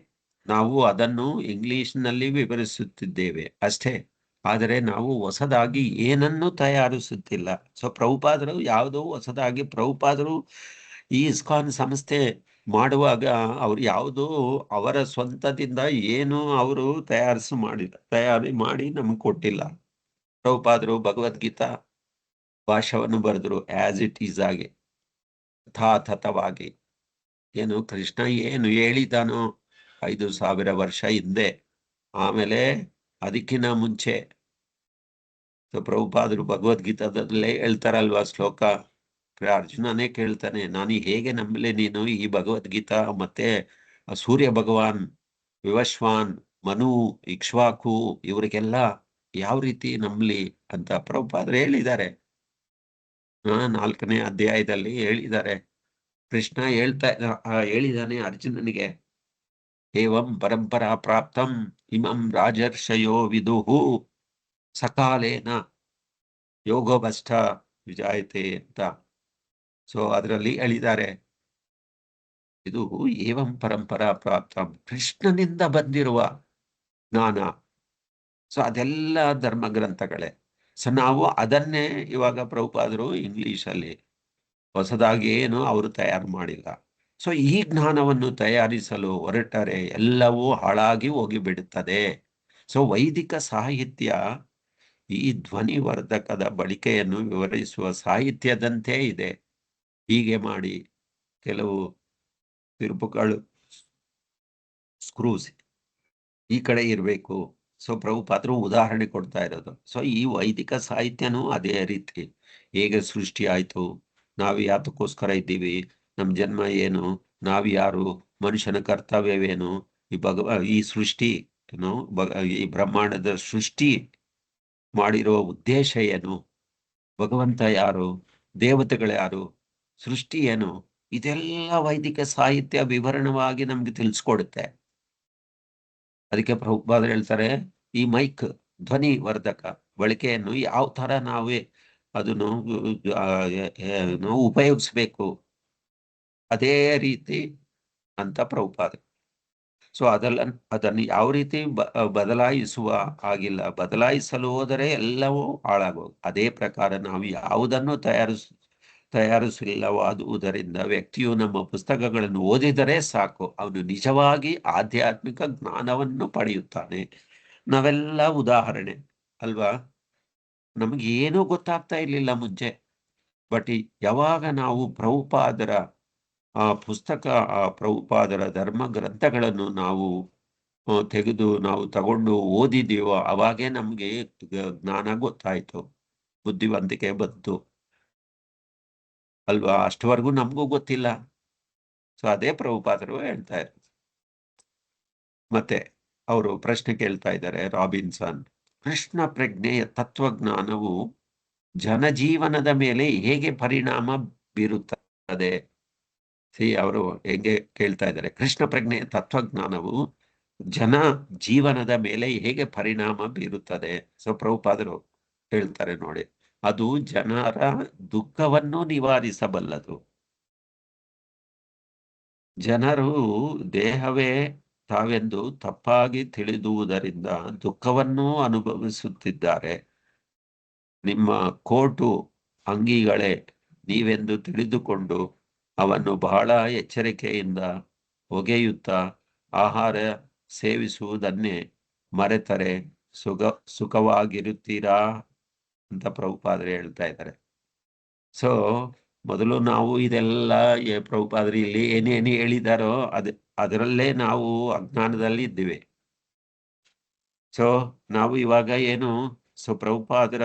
ನಾವು ಅದನ್ನು ಇಂಗ್ಲಿಷ್ನಲ್ಲಿ ವಿವರಿಸುತ್ತಿದ್ದೇವೆ ಅಷ್ಟೇ, ಆದರೆ ನಾವು ಹೊಸದಾಗಿ ಏನನ್ನೂ ತಯಾರಿಸುತ್ತಿಲ್ಲ. ಸೊ ಪ್ರಭುಪಾದರು ಯಾವುದೋ ಹೊಸದಾಗಿ, ಪ್ರಭುಪಾದರು ಈ ಇಸ್ಕಾನ್ ಸಂಸ್ಥೆ ಮಾಡುವಾಗ ಅವ್ರು ಯಾವುದೋ ಅವರ ಸ್ವಂತದಿಂದ ಏನು ಅವರು ತಯಾರಿ ಮಾಡಿ ನಮ್ಗೆ ಕೊಟ್ಟಿಲ್ಲ. ಪ್ರಭುಪಾದರು ಭಗವದ್ಗೀತಾ ಭಾಷವನ್ನು ಬರೆದ್ರು ಆಸ್ ಇಟ್ ಈಸ್ ಆಗಿ, ಯಥಾತಥವಾಗಿ. ಏನು ಕೃಷ್ಣ ಏನು ಹೇಳಿದಾನೋ 5000 ವರ್ಷ ಹಿಂದೆ, ಆಮೇಲೆ ಅದಕ್ಕಿಂತ ಮುಂಚೆ. ಸೊ ಪ್ರಭುಪಾದರು ಭಗವದ್ಗೀತಾದಲ್ಲೇ ಹೇಳ್ತಾರಲ್ವಾ ಶ್ಲೋಕ, ಅರ್ಜುನನೇ ಕೇಳ್ತಾನೆ, ನಾನು ಹೇಗೆ ನಂಬಲಿ ನೀನು ಈ ಭಗವದ್ಗೀತಾ, ಮತ್ತೆ ಸೂರ್ಯ ಭಗವಾನ್, ವಿವಶ್ವಾನ್, ಮನು, ಇಕ್ಷ್ವಾಕು, ಇವರಿಗೆಲ್ಲ ಯಾವ ರೀತಿ ನಂಬಲಿ ಅಂತ ಪ್ರಭುಪಾದರು ಹೇಳಿದ್ದಾರೆ. 4ನೇ ಅಧ್ಯಾಯದಲ್ಲಿ ಹೇಳಿದ್ದಾರೆ. ಕೃಷ್ಣ ಹೇಳಿದಾನೆ ಅರ್ಜುನನಿಗೆ, ಏವಂ ಪರಂಪರಾ ಪ್ರಾಪ್ತಂ ಇಮಂ ರಾಜರ್ಷಯೋ ವಿದುಹು ಸಕಾಲೇನ ಯೋಗಭ್ರಷ್ಟ ವಿಜಾಯತೆ ಅಂತ. ಸೊ ಅದರಲ್ಲಿ ಹೇಳಿದ್ದಾರೆ, ಇದು ಏವಂ ಪರಂಪರಾ ಪ್ರಾಪ್ತಂ, ಕೃಷ್ಣನಿಂದ ಬಂದಿರುವ ಜ್ಞಾನ. ಸೊ ಅದೆಲ್ಲ ಧರ್ಮ ಗ್ರಂಥಗಳೇ. ಸೊ ನಾವು ಅದನ್ನೇ ಇವಾಗ ಪ್ರಭುಪಾದರು ಇಂಗ್ಲಿಷಲ್ಲಿ ಹೊಸದಾಗಿ ಏನು ಅವರು ತಯಾರು ಮಾಡಿಲ್ಲ. ಸೊ ಈ ಜ್ಞಾನವನ್ನು ತಯಾರಿಸಲು ಹೊರಟರೆ ಎಲ್ಲವೂ ಹಾಳಾಗಿ ಹೋಗಿಬಿಡುತ್ತದೆ. ಸೊ ವೈದಿಕ ಸಾಹಿತ್ಯ ಈ ಧ್ವನಿವರ್ಧಕದ ಬಳಕೆಯನ್ನು ವಿವರಿಸುವ ಸಾಹಿತ್ಯದಂತೆ ಇದೆ. ಹೀಗೆ ಮಾಡಿ ಕೆಲವು ತಿರುಪುಗಳು ಸ್ಕ್ರೂಸ್ ಈ ಕಡೆ ಇರಬೇಕು. ಸೊ ಪ್ರಭುಪಾದರು ಉದಾಹರಣೆ ಕೊಡ್ತಾ ಇರೋದು. ಸೊ ಈ ವೈದಿಕ ಸಾಹಿತ್ಯನೂ ಅದೇ ರೀತಿ, ಹೇಗೆ ಸೃಷ್ಟಿ ಆಯ್ತು, ನಾವು ಯಾತಕ್ಕೋಸ್ಕರ ಇದ್ದೀವಿ, ನಮ್ಮ ಜನ್ಮ ಏನು, ನಾವು ಯಾರು, ಮನುಷ್ಯನ ಕರ್ತವ್ಯವೇನು, ಈ ಸೃಷ್ಟಿ ಏನು, ಈ ಬ್ರಹ್ಮಾಂಡದ ಸೃಷ್ಟಿ ಮಾಡಿರುವ ಉದ್ದೇಶ ಏನು, ಭಗವಂತ ಯಾರು, ದೇವತೆಗಳು ಯಾರು, ಸೃಷ್ಟಿ ಏನು, ಇದೆಲ್ಲ ವೈದಿಕ ಸಾಹಿತ್ಯ ವಿವರಣವಾಗಿ ನಮ್ಗೆ ತಿಳಿಸ್ಕೊಡುತ್ತೆ. ಅದಕ್ಕೆ ಪ್ರಭುಪಾದರು ಹೇಳ್ತಾರೆ, ಈ ಮೈಕ್ ಧ್ವನಿ ವರ್ಧಕ ಬಳಕೆಯನ್ನು ಯಾವ ತರ ನಾವೇ ಅದನ್ನು ಉಪಯೋಗಿಸ್ಬೇಕು ಅದೇ ರೀತಿ ಅಂತ ಪ್ರಭುಪಾದರು. ಸೊ ಅದನ್ನು ಯಾವ ರೀತಿ ಬದಲಾಯಿಸುವ ಆಗಿಲ್ಲ. ಬದಲಾಯಿಸಲು ಹೋದರೆ ಎಲ್ಲವೂ ಹಾಳಾಗೋದು. ಅದೇ ಪ್ರಕಾರ ನಾವು ಯಾವುದನ್ನು ತಯಾರಿಸಲಿಲ್ಲವಾದುದರಿಂದ ವ್ಯಕ್ತಿಯು ನಮ್ಮ ಪುಸ್ತಕಗಳನ್ನು ಓದಿದರೆ ಸಾಕು, ಅವನು ನಿಜವಾಗಿ ಆಧ್ಯಾತ್ಮಿಕ ಜ್ಞಾನವನ್ನು ಪಡೆಯುತ್ತಾನೆ. ನಾವೆಲ್ಲ ಉದಾಹರಣೆ ಅಲ್ವಾ. ನಮಗೆ ಏನೂ ಗೊತ್ತಾಗ್ತಾ ಇರ್ಲಿಲ್ಲ ಮುಂಚೆ. ಬಟ್ ಯಾವಾಗ ನಾವು ಪ್ರಭುಪಾದರ ಪ್ರಭುಪಾದರ ಧರ್ಮ ಗ್ರಂಥಗಳನ್ನು ನಾವು ನಾವು ತಗೊಂಡು ಓದಿದೀವೋ ಅವಾಗೇ ನಮ್ಗೆ ಜ್ಞಾನ ಗೊತ್ತಾಯ್ತು, ಬುದ್ಧಿವಂತಿಕೆ ಬಂತು ಅಲ್ವಾ. ಅಷ್ಟವರೆಗೂ ನಮಗೂ ಗೊತ್ತಿಲ್ಲ. ಸೊ ಅದೇ ಪ್ರಭುಪಾದರು ಹೇಳ್ತಾ ಇರೋದು. ಮತ್ತೆ ಅವರು ಪ್ರಶ್ನೆ ಕೇಳ್ತಾ ಇದ್ದಾರೆ, ರಾಬಿನ್ಸನ್, ಕೃಷ್ಣ ಪ್ರಜ್ಞೆಯ ತತ್ವಜ್ಞಾನವು ಜನಜೀವನದ ಮೇಲೆ ಹೇಗೆ ಪರಿಣಾಮ ಬೀರುತ್ತದೆ? ಅವರು ಹೆಂಗೆ ಕೇಳ್ತಾ ಇದ್ದಾರೆ, ಕೃಷ್ಣ ಪ್ರಜ್ಞೆಯ ತತ್ವಜ್ಞಾನವು ಜನ ಜೀವನದ ಮೇಲೆ ಹೇಗೆ ಪರಿಣಾಮ ಬೀರುತ್ತದೆ? ಸೊ ಪ್ರಭುಪಾದರು ಹೇಳ್ತಾರೆ ನೋಡಿ, ಅದು ಜನರ ದುಃಖವನ್ನು ನಿವಾರಿಸಬಲ್ಲದು. ಜನರು ದೇಹವೇ ತಾವೆಂದು ತಪ್ಪಾಗಿ ತಿಳಿದುವುದರಿಂದ ದುಃಖವನ್ನೂ ಅನುಭವಿಸುತ್ತಿದ್ದಾರೆ. ನಿಮ್ಮ ಕೋಟು ಅಂಗಿಗಳೇ ನೀವೆಂದು ತಿಳಿದುಕೊಂಡು ಅವನ್ನು ಬಹಳ ಎಚ್ಚರಿಕೆಯಿಂದ ಒಗೆಯುತ್ತಾ ಆಹಾರ ಸೇವಿಸುವುದನ್ನೇ ಮರೆತರೆ ಸುಖವಾಗಿರುತ್ತೀರಾ ಅಂತ ಪ್ರಭುಪಾದರು ಹೇಳ್ತಾ ಇದ್ದಾರೆ. ಸೊ ಮೊದಲು ನಾವು ಇದೆಲ್ಲ ಪ್ರಭುಪಾದರು ಇಲ್ಲಿ ಏನೇನು ಹೇಳಿದಾರೋ ಅದರಲ್ಲೇ ನಾವು ಅಜ್ಞಾನದಲ್ಲಿ ಇದ್ದೀವಿ. ಸೊ ನಾವು ಇವಾಗ ಏನು, ಸೊ ಪ್ರಭುಪಾದರ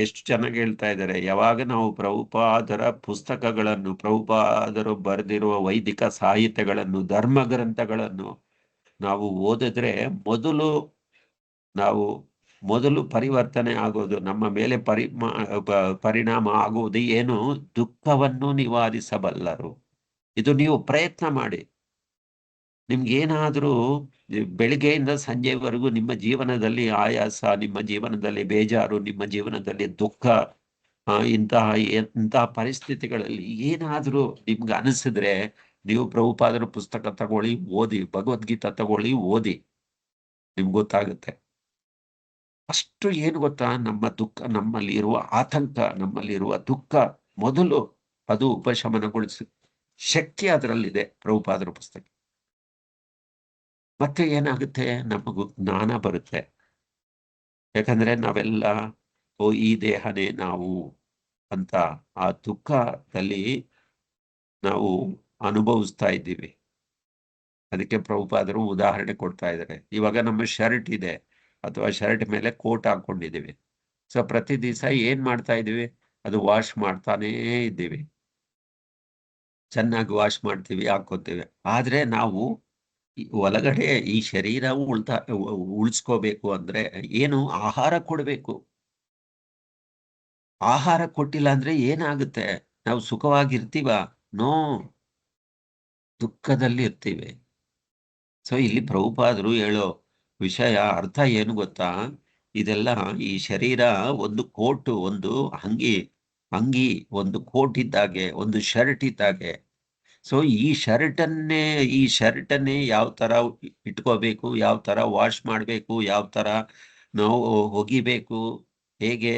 ಎಷ್ಟು ಚೆನ್ನಾಗಿ ಹೇಳ್ತಾ ಇದ್ದಾರೆ, ಯಾವಾಗ ನಾವು ಪ್ರಭುಪಾದರ ಪುಸ್ತಕಗಳನ್ನು, ಪ್ರಭುಪಾದರು ಬರೆದಿರುವ ವೈದಿಕ ಸಾಹಿತ್ಯಗಳನ್ನು, ಧರ್ಮ ಗ್ರಂಥಗಳನ್ನು ನಾವು ಓದಿದ್ರೆ ಮೊದಲು ಪರಿವರ್ತನೆ ಆಗೋದು, ನಮ್ಮ ಮೇಲೆ ಪರಿಣಾಮ ಆಗುವುದು ಏನು, ದುಃಖವನ್ನು ನಿವಾರಿಸಬಲ್ಲರು. ಇದು ನೀವು ಪ್ರಯತ್ನ ಮಾಡಿ. ನಿಮ್ಗೇನಾದ್ರೂ ಬೆಳಿಗ್ಗೆಯಿಂದ ಸಂಜೆವರೆಗೂ ನಿಮ್ಮ ಜೀವನದಲ್ಲಿ ಆಯಾಸ, ನಿಮ್ಮ ಜೀವನದಲ್ಲಿ ಬೇಜಾರು, ನಿಮ್ಮ ಜೀವನದಲ್ಲಿ ದುಃಖ, ಇಂತಹ ಪರಿಸ್ಥಿತಿಗಳಲ್ಲಿ ಏನಾದ್ರೂ ನಿಮ್ಗೆ ಅನಿಸಿದ್ರೆ ನೀವು ಪ್ರಭುಪಾದರ ಪುಸ್ತಕ ತಗೊಳ್ಳಿ, ಓದಿ, ಭಗವದ್ಗೀತಾ ತಗೊಳ್ಳಿ, ಓದಿ, ನಿಮ್ಗೆ ಗೊತ್ತಾಗುತ್ತೆ. ಅಷ್ಟು ಏನು ಗೊತ್ತಾ, ನಮ್ಮ ದುಃಖ, ನಮ್ಮಲ್ಲಿ ಇರುವ ಆತಂಕ, ನಮ್ಮಲ್ಲಿರುವ ದುಃಖ ಮೊದಲು ಅದು ಉಪಶಮನಗೊಳಿಸ ಶಕ್ತಿ ಅದರಲ್ಲಿದೆ ಪ್ರಭುಪಾದರ ಪುಸ್ತಕ. ಮತ್ತೆ ಏನಾಗುತ್ತೆ, ನಮಗೂ ಜ್ಞಾನ ಬರುತ್ತೆ. ಯಾಕಂದ್ರೆ ನಾವೆಲ್ಲ ಈ ದೇಹನೇ ನಾವು ಅಂತ ಆ ದುಃಖದಲ್ಲಿ ನಾವು ಅನುಭವಿಸ್ತಾ ಇದ್ದೀವಿ. ಅದಕ್ಕೆ ಪ್ರಭುಪಾದರು ಉದಾಹರಣೆ ಕೊಡ್ತಾ ಇದ್ದಾರೆ. ಇವಾಗ ನಮ್ಮ ಶರ್ಟ್ ಇದೆ, ಅಥವಾ ಶರ್ಟ್ ಮೇಲೆ ಕೋಟ್ ಹಾಕೊಂಡಿದ್ದೀವಿ. ಸೊ ಪ್ರತಿ ದಿವಸ ಏನ್ ಮಾಡ್ತಾ ಇದ್ದೀವಿ, ಅದು ವಾಶ್ ಮಾಡ್ತಾನೇ ಇದ್ದೀವಿ, ಚೆನ್ನಾಗಿ ವಾಶ್ ಮಾಡ್ತೀವಿ, ಹಾಕೋತೀವಿ. ಆದ್ರೆ ನಾವು ಒಳಗಡೆ ಈ ಶರೀರ ಉಳಿಸ್ಕೋಬೇಕು ಅಂದ್ರೆ ಏನು, ಆಹಾರ ಕೊಡ್ಬೇಕು. ಆಹಾರ ಕೊಟ್ಟಿಲ್ಲ ಅಂದ್ರೆ ಏನಾಗುತ್ತೆ? ನಾವು ಸುಖವಾಗಿರ್ತೀವ? ನೋ, ದುಃಖದಲ್ಲಿ ಇರ್ತೀವಿ. ಸೊ ಇಲ್ಲಿ ಪ್ರಭುಪಾದರು ಹೇಳೋ ವಿಷಯ ಅರ್ಥ ಏನು ಗೊತ್ತಾ? ಇದೆಲ್ಲ ಈ ಶರೀರ ಒಂದು ಕೋಟು, ಒಂದು ಅಂಗಿ ಒಂದು ಕೋಟ್ ಇದ್ದಾಗೆ, ಒಂದು ಶರ್ಟ್ ಇದ್ದಾಗೆ. ಸೊ ಈ ಶರ್ಟನ್ನೇ ಯಾವ ತರ ಇಟ್ಕೋಬೇಕು, ಯಾವ ತರ ವಾಶ್ ಮಾಡಬೇಕು, ಯಾವ ತರ ನಾವು ಒಗಿಬೇಕು, ಹೇಗೆ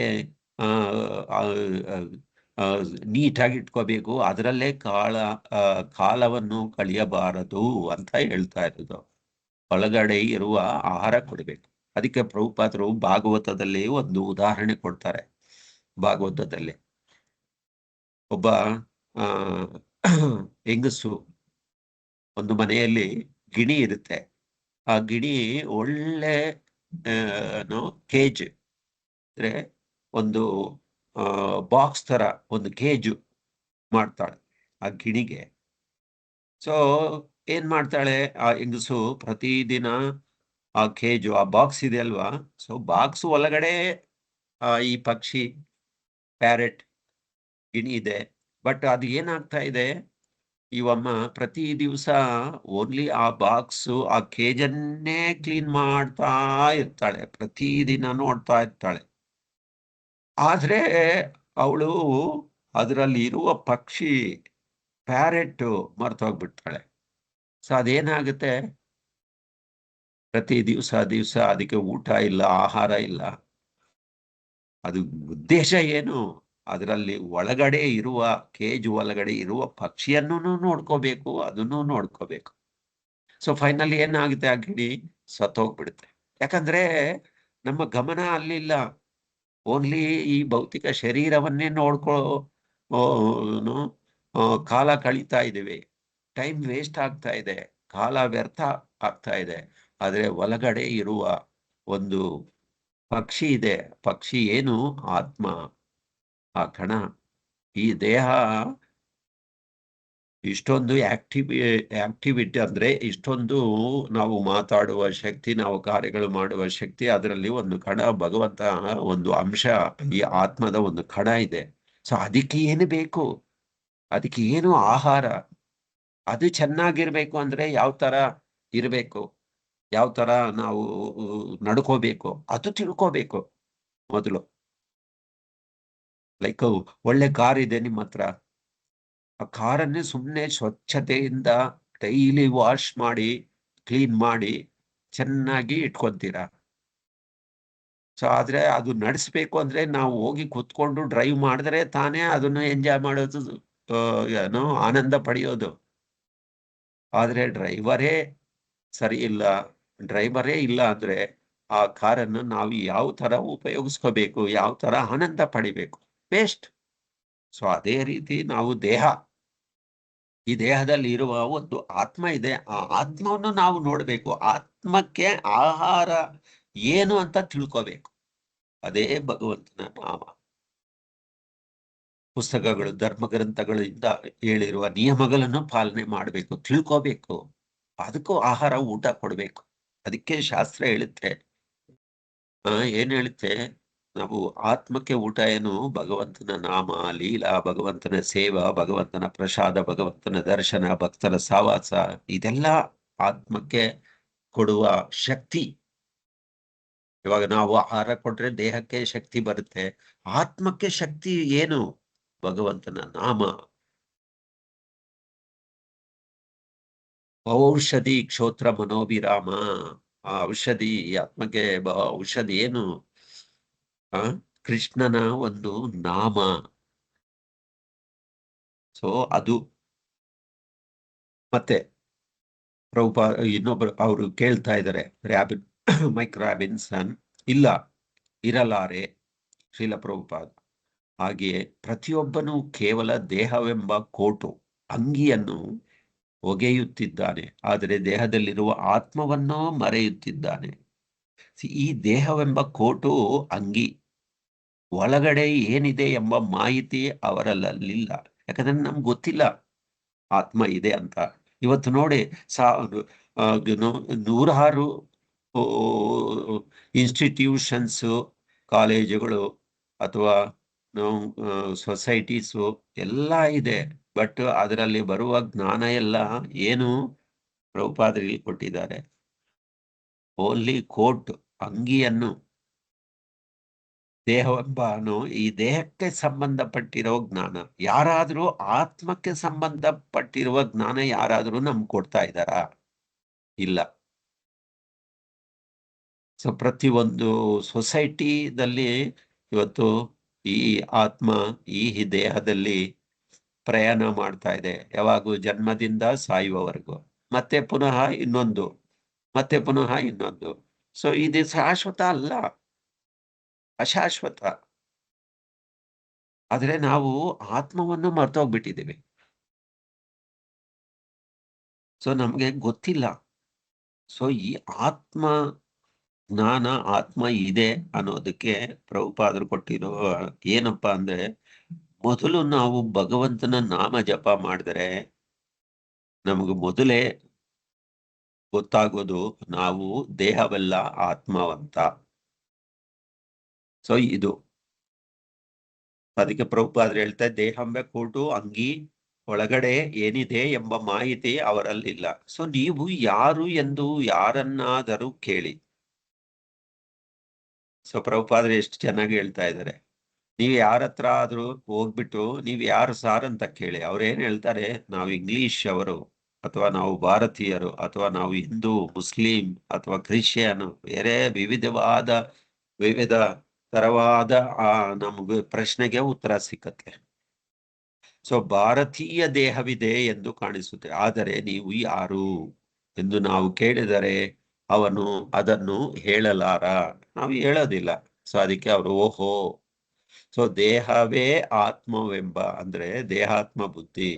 ನೀಟಾಗಿ ಇಟ್ಕೋಬೇಕು, ಅದರಲ್ಲೇ ಕಾಲವನ್ನು ಕಳೆಯಬಾರದು ಅಂತ ಹೇಳ್ತಾ ಇರೋದು. ಒಳಗಡೆ ಇರುವ ಆಹಾರ ಕೊಡಬೇಕು. ಅದಕ್ಕೆ ಪ್ರಭುಪಾದರು ಭಾಗವತದಲ್ಲಿ ಒಂದು ಉದಾಹರಣೆ ಕೊಡ್ತಾರೆ. ಭಾಗವತದಲ್ಲಿ ಒಬ್ಬ ಆ ಹೆಂಗಸು, ಒಂದು ಮನೆಯಲ್ಲಿ ಗಿಣಿ ಇರುತ್ತೆ. ಆ ಗಿಣಿ ಒಳ್ಳೆ ಕೇಜ್ ಅಂದ್ರೆ ಒಂದು ಬಾಕ್ಸ್ ತರ ಒಂದು ಕೇಜು ಮಾಡ್ತಾಳೆ ಆ ಗಿಣಿಗೆ. ಸೊ ಏನ್ ಮಾಡ್ತಾಳೆ ಆ ಹೆಂಗಸು? ಪ್ರತಿದಿನ ಆ ಕೇಜು, ಆ ಬಾಕ್ಸ್ ಇದೆ ಅಲ್ವಾ, ಸೊ ಬಾಕ್ಸ್ ಒಳಗಡೆ ಈ ಪಕ್ಷಿ, ಪ್ಯಾರೆಟ್, ಗಿಣಿ ಇದೆ. ಬಟ್ ಅದು ಏನಾಗ್ತಾ ಇದೆ, ಇವಮ್ಮ ಪ್ರತಿ ದಿವಸ ಓನ್ಲಿ ಆ ಬಾಕ್ಸ್, ಆ ಕೇಜನ್ನೇ ಕ್ಲೀನ್ ಮಾಡ್ತಾ ಇರ್ತಾಳೆ, ಪ್ರತಿದಿನ ನೋಡ್ತಾ ಇರ್ತಾಳೆ. ಆದ್ರೆ ಅವಳು ಅದರಲ್ಲಿ ಇರುವ ಪಕ್ಷಿ, ಪ್ಯಾರೆಟ್ ಮರ್ತೋಗ್ಬಿಡ್ತಾಳೆ. ಸೊ ಅದೇನಾಗುತ್ತೆ, ಪ್ರತಿ ದಿವಸ ಅದಕ್ಕೆ ಊಟ ಇಲ್ಲ, ಆಹಾರ ಇಲ್ಲ. ಅದು ಉದ್ದೇಶ ಏನು? ಅದರಲ್ಲಿ ಒಳಗಡೆ ಇರುವ ಕೇಜ್ ಒಳಗಡೆ ಇರುವ ಪಕ್ಷಿಯನ್ನು ನೋಡ್ಕೋಬೇಕು, ಅದನ್ನು ನೋಡ್ಕೋಬೇಕು. ಸೊ ಫೈನಲ್ ಏನಾಗುತ್ತೆ, ಆ ಗಿಣಿ ಸತ್ತೋಗ್ಬಿಡುತ್ತೆ. ಯಾಕಂದ್ರೆ ನಮ್ಮ ಗಮನ ಅಲ್ಲಿಲ್ಲ, ಓನ್ಲಿ ಈ ಭೌತಿಕ ಶರೀರವನ್ನೇ ಕಾಲ ಕಳೀತಾ ಇದ್ದೀವಿ. ಟೈಮ್ ವೇಸ್ಟ್ ಆಗ್ತಾ ಇದೆ, ಕಾಲ ವ್ಯರ್ಥ ಆಗ್ತಾ ಇದೆ. ಆದ್ರೆ ಒಳಗಡೆ ಇರುವ ಒಂದು ಪಕ್ಷಿ ಇದೆ. ಪಕ್ಷಿ ಏನು? ಆತ್ಮ, ಆ ಕಣ. ಈ ದೇಹ ಇಷ್ಟೊಂದು ಆಕ್ಟಿವಿಟಿ ಅಂದ್ರೆ ಇಷ್ಟೊಂದು ನಾವು ಮಾತಾಡುವ ಶಕ್ತಿ, ನಾವು ಕಾರ್ಯಗಳು ಮಾಡುವ ಶಕ್ತಿ, ಅದರಲ್ಲಿ ಒಂದು ಕಣ, ಭಗವಂತ ಒಂದು ಅಂಶ, ಈ ಆತ್ಮದ ಒಂದು ಕಣ ಇದೆ. ಸೊ ಅದಕ್ಕೆ ಏನು ಬೇಕು? ಅದಕ್ಕೆ ಏನು ಆಹಾರ? ಅದು ಚೆನ್ನಾಗಿರ್ಬೇಕು ಅಂದ್ರೆ ಯಾವ ತರ ಇರ್ಬೇಕು, ಯಾವ ತರ ನಾವು ನಡ್ಕೋಬೇಕು, ಅದು ತಿಳ್ಕೋಬೇಕು ಮೊದಲು. ಲೈಕ್ ಒಳ್ಳೆ ಕಾರ್ ಇದೆ ನಿಮ್ಮ ಹತ್ರ, ಆ ಕಾರನ್ನೇ ಸುಮ್ಮನೆ ಸ್ವಚ್ಛತೆಯಿಂದ ಡೈಲಿ ವಾಶ್ ಮಾಡಿ, ಕ್ಲೀನ್ ಮಾಡಿ ಚೆನ್ನಾಗಿ ಇಟ್ಕೊಂತೀರಾ. ಸೊ ಆದ್ರೆ ಅದು ನಡೆಸ್ಬೇಕು ಅಂದ್ರೆ ನಾವು ಹೋಗಿ ಕುತ್ಕೊಂಡು ಡ್ರೈವ್ ಮಾಡಿದ್ರೆ ತಾನೇ ಅದನ್ನು ಎಂಜಾಯ್ ಮಾಡೋದು, ಏನೋ ಆನಂದ ಪಡೆಯೋದು. ಆದ್ರೆ ಡ್ರೈವರೇ ಇಲ್ಲ ಅಂದ್ರೆ ಆ ಕಾರನ್ನು ನಾವು ಯಾವ ತರ ಉಪಯೋಗಿಸ್ಕೋಬೇಕು, ಯಾವ ತರ ಆನಂದ ಪಡಿಬೇಕು, ವೇಸ್ಟ್. ಸೊ ಅದೇ ರೀತಿ ನಾವು ಈ ದೇಹದಲ್ಲಿ ಇರುವ ಒಂದು ಆತ್ಮ ಇದೆ. ಆ ಆತ್ಮವನ್ನು ನಾವು ನೋಡ್ಬೇಕು. ಆತ್ಮಕ್ಕೆ ಆಹಾರ ಏನು ಅಂತ ತಿಳ್ಕೋಬೇಕು. ಅದೇ ಭಗವಂತನ ನಾಮ. ಪುಸ್ತಕಗಳು, ಧರ್ಮ ಗ್ರಂಥಗಳಿಂದ ಹೇಳಿರುವ ನಿಯಮಗಳನ್ನು ಪಾಲನೆ ಮಾಡಬೇಕು, ತಿಳ್ಕೋಬೇಕು. ಅದಕ್ಕೂ ಆಹಾರ, ಊಟ ಕೊಡ್ಬೇಕು. ಅದಕ್ಕೆ ಶಾಸ್ತ್ರ ಹೇಳುತ್ತೆ, ಏನ್ ಹೇಳುತ್ತೆ, ನಾವು ಆತ್ಮಕ್ಕೆ ಊಟ ಏನು? ಭಗವಂತನ ನಾಮ, ಲೀಲಾ, ಭಗವಂತನ ಸೇವಾ, ಭಗವಂತನ ಪ್ರಸಾದ, ಭಗವಂತನ ದರ್ಶನ, ಭಕ್ತರ ಸಹವಾಸ, ಇದೆಲ್ಲ ಆತ್ಮಕ್ಕೆ ಕೊಡುವ ಶಕ್ತಿ. ಇವಾಗ ನಾವು ಆಹಾರ ಕೊಟ್ರೆ ದೇಹಕ್ಕೆ ಶಕ್ತಿ ಬರುತ್ತೆ. ಆತ್ಮಕ್ಕೆ ಶಕ್ತಿ ಏನು? ಭಗವಂತನ ನಾಮ. ಔಷಧಿ ಕ್ಷೋತ್ರ ಮನೋಭಿರಾಮ. ಆ ಔಷಧಿ, ಆತ್ಮಕ್ಕೆ ಔಷಧಿ ಏನು? ಕೃಷ್ಣನ ಒಂದು ನಾಮ. ಸೊ ಅದು. ಮತ್ತೆ ಇನ್ನೊಬ್ರು ಅವರು ಕೇಳ್ತಾ ಇದ್ದಾರೆ, ಮೈಕ್ ರಾಬಿನ್ಸನ್, ಇರಲಾರೆ ಶ್ರೀಲ ಪ್ರಭುಪಾದ. ಹಾಗೆಯೇ ಪ್ರತಿಯೊಬ್ಬನು ಕೇವಲ ದೇಹವೆಂಬ ಕೋಟು, ಅಂಗಿಯನ್ನು ಒಗೆಯುತ್ತಿದ್ದಾನೆ, ಆದರೆ ದೇಹದಲ್ಲಿರುವ ಆತ್ಮವನ್ನು ಮರೆಯುತ್ತಿದ್ದಾನೆ. ಈ ದೇಹವೆಂಬ ಕೋಟು, ಅಂಗಿ ಒಳಗಡೆ ಏನಿದೆ ಎಂಬ ಮಾಹಿತಿ ಅವರಲ್ಲಿಲ್ಲ. ಯಾಕಂದ್ರೆ ನಮ್ಗೆ ಗೊತ್ತಿಲ್ಲ ಆತ್ಮ ಇದೆ ಅಂತ. ಇವತ್ತು ನೋಡಿ, ನೂರಾರು ಇನ್ಸ್ಟಿಟ್ಯೂಷನ್ಸ್, ಕಾಲೇಜುಗಳು ಅಥವಾ ಸೊಸೈಟೀಸು ಎಲ್ಲ ಇದೆ. ಬಟ್ ಅದರಲ್ಲಿ ಬರುವ ಜ್ಞಾನ ಎಲ್ಲ ಏನು ಪ್ರಭುಪಾದರಿಗೆ ಕೊಟ್ಟಿದ್ದಾರೆ? ಓನ್ಲಿ ಕೋಟ್, ಅಂಗಿಯನ್ನು, ದೇಹವೆಂಬನು ಈ ದೇಹಕ್ಕೆ ಸಂಬಂಧಪಟ್ಟಿರೋ ಜ್ಞಾನ. ಯಾರಾದ್ರೂ ಆತ್ಮಕ್ಕೆ ಸಂಬಂಧಪಟ್ಟಿರುವ ಜ್ಞಾನ ಯಾರಾದ್ರೂ ನಮ್ಗೆ ಕೊಡ್ತಾ ಇದ್ದಾರಾ? ಇಲ್ಲ. ಸೊ ಪ್ರತಿಯೊಂದು ಸೊಸೈಟಿದಲ್ಲಿ ಇವತ್ತು ಈ ಆತ್ಮ ಈ ದೇಹದಲ್ಲಿ ಪ್ರಯಾಣ ಮಾಡ್ತಾ ಇದೆ, ಯಾವಾಗೂ ಜನ್ಮದಿಂದ ಸಾಯುವವರೆಗೂ, ಮತ್ತೆ ಪುನಃ ಇನ್ನೊಂದು, ಮತ್ತೆ ಪುನಃ ಇನ್ನೊಂದು. ಸೊ ಇದು ಶಾಶ್ವತ ಅಲ್ಲ, ಅಶಾಶ್ವತ. ಆದ್ರೆ ನಾವು ಆತ್ಮವನ್ನು ಮರ್ತೋಗ್ಬಿಟ್ಟಿದ್ದೀವಿ. ಸೊ ನಮ್ಗೆ ಗೊತ್ತಿಲ್ಲ. ಸೊ ಈ ಆತ್ಮ ಜ್ಞಾನ, ಆತ್ಮ ಇದೆ ಅನ್ನೋದಕ್ಕೆ ಪ್ರಭುಪಾದರು ಕೊಟ್ಟಿರೋ ಏನಪ್ಪಾ ಅಂದ್ರೆ, ಮೊದಲು ನಾವು ಭಗವಂತನ ನಾಮ ಜಪ ಮಾಡಿದ್ರೆ ನಮಗೆ ಮೊದಲೇ ಗೊತ್ತಾಗೋದು ನಾವು ದೇಹವೆಲ್ಲ ಆತ್ಮವಂತ. ಸೊ ಇದು ಅದಕ್ಕೆ ಪ್ರಭುಪಾದರು ಹೇಳ್ತಾ, ದೇಹಂಬೆ ಕೂಟು ಅಂಗಿ ಒಳಗಡೆ ಏನಿದೆ ಎಂಬ ಮಾಹಿತಿ ಅವರಲ್ಲಿಲ್ಲ. ಸೊ ನೀವು ಯಾರು ಎಂದು ಯಾರನ್ನಾದರೂ ಕೇಳಿ. ಸೊ ಪ್ರಭುಪಾದರು ಎಷ್ಟು ಚೆನ್ನಾಗಿ ಹೇಳ್ತಾ ಇದ್ದಾರೆ. ನೀವು ಯಾರ ಹತ್ರ ಆದ್ರೂ ಹೋಗ್ಬಿಟ್ಟು ನೀವ್ ಯಾರು ಸಾರ್ ಅಂತ ಕೇಳಿ, ಅವ್ರೇನ್ ಹೇಳ್ತಾರೆ, ನಾವು ಇಂಗ್ಲಿಷ್ ಅವರು, ಅಥವಾ ನಾವು ಭಾರತೀಯರು, ಅಥವಾ ನಾವು ಹಿಂದೂ, ಮುಸ್ಲಿಂ ಅಥವಾ ಕ್ರಿಶ್ಚಿಯನ್, ಬೇರೆ ವಿವಿಧ ತರವಾದ ನಮ್ಗೆ ಪ್ರಶ್ನೆಗೆ ಉತ್ತರ ಸಿಕ್ಕತ್ತೆ. ಸೊ ಭಾರತೀಯ ದೇಹವಿದೆ ಎಂದು ಕಾಣಿಸುತ್ತೆ, ಆದರೆ ನೀವು ಯಾರು ಎಂದು ನಾವು ಕೇಳಿದರೆ ಅವನು ಅದನ್ನು ಹೇಳಲಾರ, ನಾವು ಹೇಳೋದಿಲ್ಲ. ಸೊ ಅದಕ್ಕೆ ಅವರು ಓಹೋ, ಸೊ ದೇಹವೇ ಆತ್ಮವೆಂಬ ಅಂದ್ರೆ ದೇಹಾತ್ಮ ಬುದ್ಧಿ.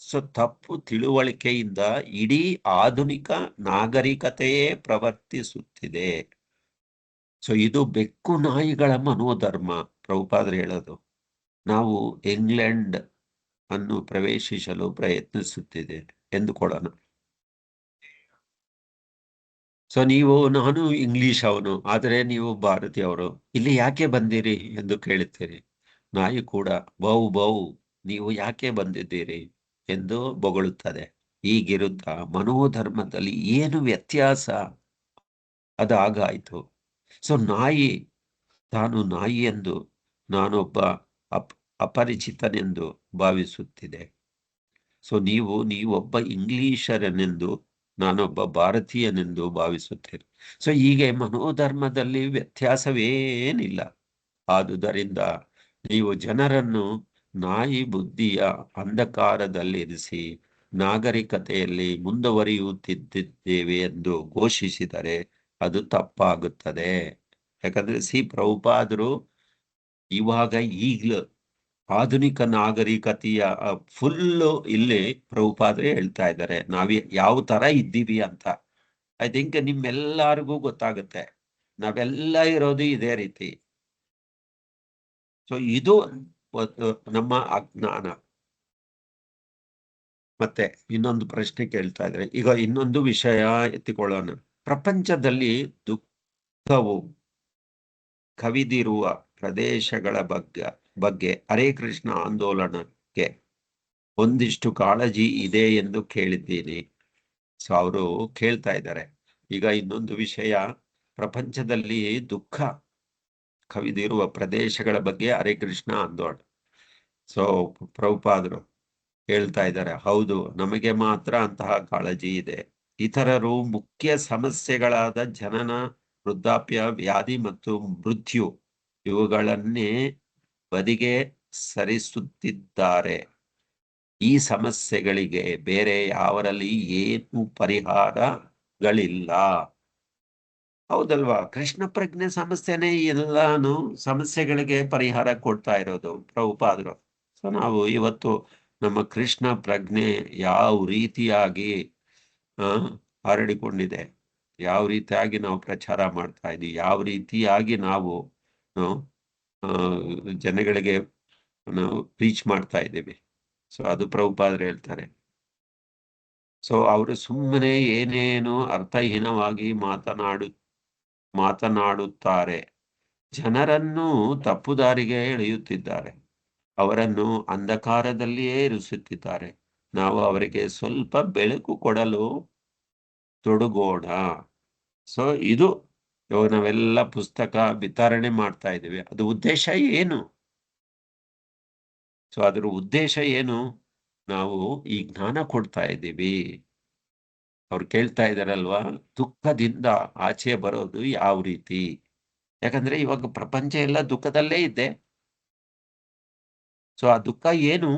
ಸೊ ತಪ್ಪು ತಿಳುವಳಿಕೆಯಿಂದ ಇಡೀ ಆಧುನಿಕ ನಾಗರಿಕತೆಯೇ ಪ್ರವರ್ತಿಸುತ್ತಿದೆ. ಸೊ ಇದು ಬೆಕ್ಕು ನಾಯಿಗಳ ಮನೋಧರ್ಮ. ಪ್ರಭುಪಾದರು ಹೇಳೋದು, ನಾವು ಇಂಗ್ಲೆಂಡ್ ಅನ್ನು ಪ್ರವೇಶಿಸಲು ಪ್ರಯತ್ನಿಸುತ್ತಿದೆ ಎಂದುಕೊಳ್ಳೋಣ. ಸೊ ನಾನು ಇಂಗ್ಲಿಷ್ ಅವನು, ಆದರೆ ನೀವು ಭಾರತೀಯವರು, ಇಲ್ಲಿ ಯಾಕೆ ಬಂದಿರಿ ಎಂದು ಕೇಳುತ್ತೀರಿ. ನಾಯಿ ಕೂಡ ಬೌ ಬೌ, ನೀವು ಯಾಕೆ ಬಂದಿದ್ದೀರಿ ಎಂದು ಬೊಗಳುತ್ತದೆ. ಹೀಗಿರುತ್ತ ಮನೋಧರ್ಮದಲ್ಲಿ ಏನು ವ್ಯತ್ಯಾಸ? ಅದಾಗಾಯ್ತು. ಸೊ ನಾಯಿ ತಾನು ನಾಯಿ ಎಂದು ನಾನೊಬ್ಬ ಅಪರಿಚಿತನೆಂದು ಭಾವಿಸುತ್ತಿದೆ. ಸೊ ನೀವೊಬ್ಬ ಇಂಗ್ಲಿಷರನೆಂದು ನಾನೊಬ್ಬ ಭಾರತೀಯನೆಂದು ಭಾವಿಸುತ್ತೇನೆ. ಸೊ ಹೀಗೆ ಮನೋಧರ್ಮದಲ್ಲಿ ವ್ಯತ್ಯಾಸವೇನಿಲ್ಲ. ಆದುದರಿಂದ ನೀವು ಜನರನ್ನು ನಾಯಿ ಬುದ್ಧಿಯ ಅಂಧಕಾರದಲ್ಲಿರಿಸಿ ನಾಗರಿಕತೆಯಲ್ಲಿ ಮುಂದುವರಿಯುತ್ತಿದ್ದೇವೆ ಎಂದು ಘೋಷಿಸಿದರೆ ಅದು ತಪ್ಪಾಗುತ್ತದೆ. ಯಾಕಂದ್ರೆ ಪ್ರಭುಪಾದರು ಇವಾಗ ಈಗ್ಲೂ ಆಧುನಿಕ ನಾಗರಿಕತೆಯ ಫುಲ್ಲು ಇಲ್ಲಿ ಪ್ರಭುಪಾದರೆ ಹೇಳ್ತಾ ಇದ್ದಾರೆ ನಾವ್ ಯಾವ ತರ ಇದ್ದೀವಿ ಅಂತ. ಐ ಥಿಂಕ್ ನಿಮ್ಮೆಲ್ಲರಿಗೂ ಗೊತ್ತಾಗುತ್ತೆ, ನಾವೆಲ್ಲ ಇರೋದು ಇದೇ ರೀತಿ. ಸೊ ಇದು ನಮ್ಮ ಅಜ್ಞಾನ. ಮತ್ತೆ ಇನ್ನೊಂದು ಪ್ರಶ್ನೆ ಕೇಳ್ತಾ ಇದ್ರೆ, ಈಗ ಇನ್ನೊಂದು ವಿಷಯ ಎತ್ತಿಕೊಳ್ಳೋಣ. ಪ್ರಪಂಚದಲ್ಲಿ ದುಃಖವು ಕವಿದಿರುವ ಪ್ರದೇಶಗಳ ಬಗ್ಗೆ ಹರೇ ಕೃಷ್ಣ ಆಂದೋಲನಕ್ಕೆ ಒಂದಿಷ್ಟು ಕಾಳಜಿ ಇದೆ ಎಂದು ಕೇಳಿದ್ದೀನಿ. ಸೊ ಅವರು ಕೇಳ್ತಾ ಇದ್ದಾರೆ. ಈಗ ಇನ್ನೊಂದು ವಿಷಯ, ಪ್ರಪಂಚದಲ್ಲಿ ದುಃಖ ಕವಿದಿರುವ ಪ್ರದೇಶಗಳ ಬಗ್ಗೆ ಹರೇ ಕೃಷ್ಣ ಆಂದೋಲನ. ಸೊ ಪ್ರಭುಪಾದರು ಹೇಳ್ತಾ ಇದ್ದಾರೆ, ಹೌದು, ನಮಗೆ ಮಾತ್ರ ಅಂತಹ ಕಾಳಜಿ ಇದೆ. ಇತರರು ಮುಖ್ಯ ಸಮಸ್ಯೆಗಳಾದ ಜನನ, ವೃದ್ಧಾಪ್ಯ, ವ್ಯಾಧಿ ಮತ್ತು ಮೃತ್ಯು ಇವುಗಳನ್ನೇ ಬದಿಗೆ ಸರಿಸುತ್ತಿದ್ದಾರೆ. ಈ ಸಮಸ್ಯೆಗಳಿಗೆ ಬೇರೆ ಯಾವರಲ್ಲಿ ಏನು ಪರಿಹಾರಗಳಿಲ್ಲ. ಹೌದಲ್ವಾ? ಕೃಷ್ಣ ಪ್ರಜ್ಞೆ ಸಮಸ್ಯೆನೇ ಎಲ್ಲಾನು ಸಮಸ್ಯೆಗಳಿಗೆ ಪರಿಹಾರ ಕೊಡ್ತಾ ಇರೋದು ಪ್ರಭುಪಾದರು. ಸೊ ನಾವು ಇವತ್ತು ನಮ್ಮ ಕೃಷ್ಣ ಪ್ರಜ್ಞೆ ಯಾವ ರೀತಿಯಾಗಿ ಹರಡಿಕೊಂಡಿದೆ, ಯಾವ ರೀತಿಯಾಗಿ ನಾವು ಪ್ರಚಾರ ಮಾಡ್ತಾ ಇದ್ದೀವಿ, ಯಾವ ರೀತಿಯಾಗಿ ನಾವು ಜನಗಳಿಗೆ ನಾವು ರೀಚ್ ಮಾಡ್ತಾ ಇದ್ದೀವಿ. ಸೊ ಅದು ಪ್ರಭುಪಾದರು ಹೇಳ್ತಾರೆ. ಸೊ ಅವರು ಸುಮ್ಮನೆ ಏನೇನು ಅರ್ಥಹೀನವಾಗಿ ಮಾತನಾಡುತ್ತಾರೆ, ಜನರನ್ನು ತಪ್ಪುದಾರಿಗೆ ಎಳೆಯುತ್ತಿದ್ದಾರೆ. ಅವರನ್ನು ಅಂಧಕಾರದಲ್ಲಿಯೇ ಇರಿಸುತ್ತಿದ್ದಾರೆ. ನಾವು ಅವರಿಗೆ ಸ್ವಲ್ಪ ಬೆಳಕು ಕೊಡಲು ತೊಡಗೋಣ. ಸೊ ಇದು ಇವಾಗ ನಾವೆಲ್ಲ ಪುಸ್ತಕ ವಿತರಣೆ ಮಾಡ್ತಾ ಇದ್ದೀವಿ. ಅದು ಉದ್ದೇಶ ಏನು? ಸೊ ಅದ್ರ ಉದ್ದೇಶ ಏನು? ನಾವು ಈ ಜ್ಞಾನ ಕೊಡ್ತಾ ಇದ್ದೀವಿ. ಅವ್ರು ಕೇಳ್ತಾ ಇದಾರಲ್ವಾ, ದುಃಖದಿಂದ ಆಚೆ ಬರೋದು ಯಾವ ರೀತಿ? ಯಾಕಂದ್ರೆ ಇವಾಗ ಪ್ರಪಂಚ ಎಲ್ಲ ದುಃಖದಲ್ಲೇ ಇದೆ. ಸೊ ಆ ದುಃಖ ಏನು?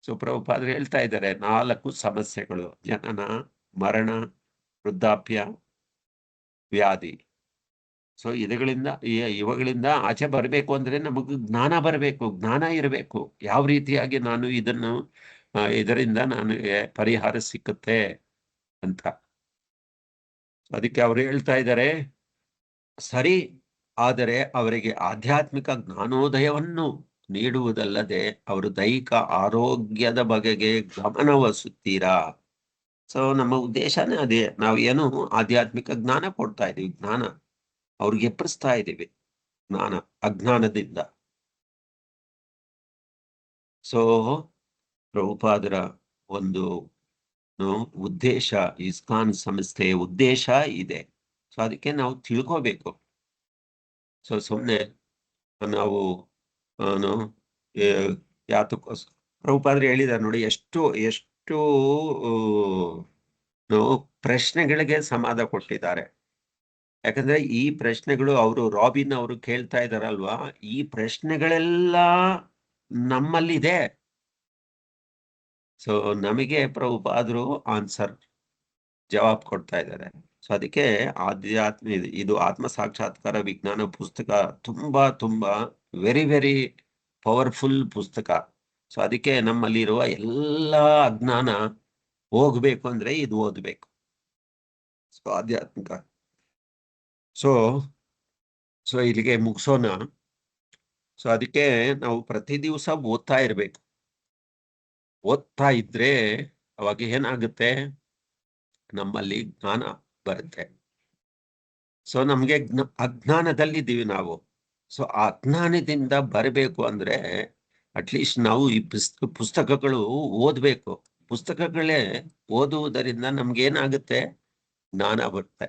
ಸೊ ಪ್ರಭುಪಾದರು ಹೇಳ್ತಾ ಇದ್ದಾರೆ 4 ಸಮಸ್ಯೆಗಳು: ಜನನ, ಮರಣ, ವೃದ್ಧಾಪ್ಯ, ವ್ಯಾಧಿ. ಸೊ ಇವುಗಳಿಂದ ಆಚೆ ಬರಬೇಕು ಅಂದ್ರೆ ನಮಗೂ ಜ್ಞಾನ ಬರಬೇಕು, ಜ್ಞಾನ ಇರಬೇಕು. ಯಾವ ರೀತಿಯಾಗಿ ನಾನು ಇದರಿಂದ ನನಗೆ ಪರಿಹಾರ ಸಿಕ್ಕುತ್ತೆ ಅಂತ. ಅದಕ್ಕೆ ಅವರು ಹೇಳ್ತಾ ಇದ್ದಾರೆ, ಸರಿ, ಆದರೆ ಅವರಿಗೆ ಆಧ್ಯಾತ್ಮಿಕ ಜ್ಞಾನೋದಯವನ್ನು ನೀಡುವುದಲ್ಲದೆ ಅವರು ದೈಹಿಕ ಆರೋಗ್ಯದ ಬಗೆಗೆ ಗಮನವಹಿಸುತ್ತೀರಾ? ಸೊ ನಮ್ಮ ಉದ್ದೇಶನೇ ಅದೇ. ನಾವು ಏನು ಆಧ್ಯಾತ್ಮಿಕ ಜ್ಞಾನ ಕೊಡ್ತಾ ಇದೀವಿ, ಜ್ಞಾನ ಅವ್ರಿಗೆ ಎಪ್ಪರಿಸ್ತಾ ಇದ್ದೀವಿ, ಜ್ಞಾನ ಅಜ್ಞಾನದಿಂದ. ಸೊ ಪ್ರಭುಪಾದರ ಒಂದು ಉದ್ದೇಶ, ಇಸ್ಕಾನ್ ಸಂಸ್ಥೆಯ ಉದ್ದೇಶ ಇದೆ. ಸೊ ಅದಕ್ಕೆ ನಾವು ತಿಳ್ಕೋಬೇಕು. ಸೊ ಸುಮ್ಮನೆ ನಾವು ಯಾತಕ್ಕೋಸ್ಕರ ಪ್ರಭುಪಾದರು ಹೇಳಿದ್ದಾರೆ ನೋಡಿ, ಎಷ್ಟು ಪ್ರಶ್ನೆಗಳಿಗೆ ಸಮಾಧಾನ ಕೊಟ್ಟಿದ್ದಾರೆ. ಯಾಕಂದ್ರೆ ಈ ಪ್ರಶ್ನೆಗಳು ರಾಬಿನ್ ಅವರು ಕೇಳ್ತಾ ಇದಾರಲ್ವಾ, ಈ ಪ್ರಶ್ನೆಗಳೆಲ್ಲ ನಮ್ಮಲ್ಲಿದೆ. ಸೊ ನಮಗೆ ಪ್ರಭುಪಾದರು ಆನ್ಸರ್ ಜವಾಬ್ ಕೊಡ್ತಾ ಇದ್ದಾರೆ. ಸೊ ಅದಕ್ಕೆ ಇದು ಆತ್ಮ ಸಾಕ್ಷಾತ್ಕಾರ ವಿಜ್ಞಾನ ಪುಸ್ತಕ ತುಂಬಾ ವೆರಿ ವೆರಿ ಪವರ್ಫುಲ್ ಪುಸ್ತಕ. ಸೊ ಅದಕ್ಕೆ ನಮ್ಮಲ್ಲಿರುವ ಎಲ್ಲ ಅಜ್ಞಾನ ಹೋಗ್ಬೇಕು ಅಂದ್ರೆ ಇದು ಓದ್ಬೇಕು. ಸೊ ಆಧ್ಯಾತ್ಮಿಕ. ಸೊ ಇಲ್ಲಿಗೆ ಮುಗಿಸೋಣ. ಸೊ ಅದಕ್ಕೆ ನಾವು ಪ್ರತಿ ದಿವಸ ಓದ್ತಾ ಇರ್ಬೇಕು. ಓದ್ತಾ ಇದ್ರೆ ಅವಾಗ ಏನಾಗುತ್ತೆ, ನಮ್ಮಲ್ಲಿ ಜ್ಞಾನ ಬರುತ್ತೆ. ಸೊ ನಮ್ಗೆ ಅಜ್ಞಾನದಲ್ಲಿದ್ದೀವಿ ನಾವು. ಸೊ ಆ ಅಜ್ಞಾನದಿಂದ ಬರಬೇಕು ಅಂದ್ರೆ ಅಟ್ಲೀಸ್ಟ್ ನಾವು ಈ ಪುಸ್ತಕಗಳು ಓದ್ಬೇಕು. ಪುಸ್ತಕಗಳೇ ಓದುವುದರಿಂದ ನಮ್ಗೇನಾಗುತ್ತೆ, ಜ್ಞಾನ ಬರುತ್ತೆ.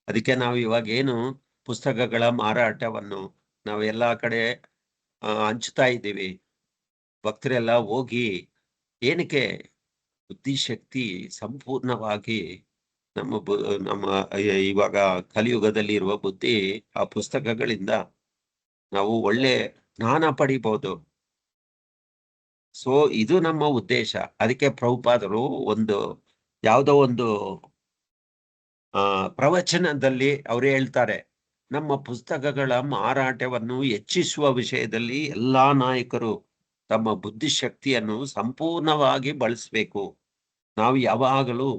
ಅದಕ್ಕೆ ನಾವು ಇವಾಗ ಏನು ಪುಸ್ತಕಗಳ ಮಾರಾಟವನ್ನು ನಾವು ಎಲ್ಲಾ ಕಡೆ ಹಂಚ್ತಾ ಇದ್ದೀವಿ. ಭಕ್ತರೆಲ್ಲ ಹೋಗಿ ಏನಕ್ಕೆ? ಬುದ್ಧಿಶಕ್ತಿ ಸಂಪೂರ್ಣವಾಗಿ ನಮ್ಮ ಇವಾಗ ಕಲಿಯುಗದಲ್ಲಿ ಇರುವ ಬುದ್ಧಿ ಆ ಪುಸ್ತಕಗಳಿಂದ ನಾವು ಒಳ್ಳೆ ಜ್ಞಾನ ಪಡಿಬಹುದು. ಸೊ ಇದು ನಮ್ಮ ಉದ್ದೇಶ. ಅದಕ್ಕೆ ಪ್ರಭುಪಾದರು ಯಾವುದೋ ಒಂದು ಪ್ರವಚನದಲ್ಲಿ ಅವರು ಹೇಳ್ತಾರೆ, ನಮ್ಮ ಪುಸ್ತಕಗಳ ಮಾರಾಟವನ್ನು ಹೆಚ್ಚಿಸುವ ವಿಷಯದಲ್ಲಿ ಎಲ್ಲಾ ನಾಯಕರು ತಮ್ಮ ಬುದ್ಧಿಶಕ್ತಿಯನ್ನು ಸಂಪೂರ್ಣವಾಗಿ ಬಳಸಬೇಕು. ನಾವು ಯಾವಾಗಲೂ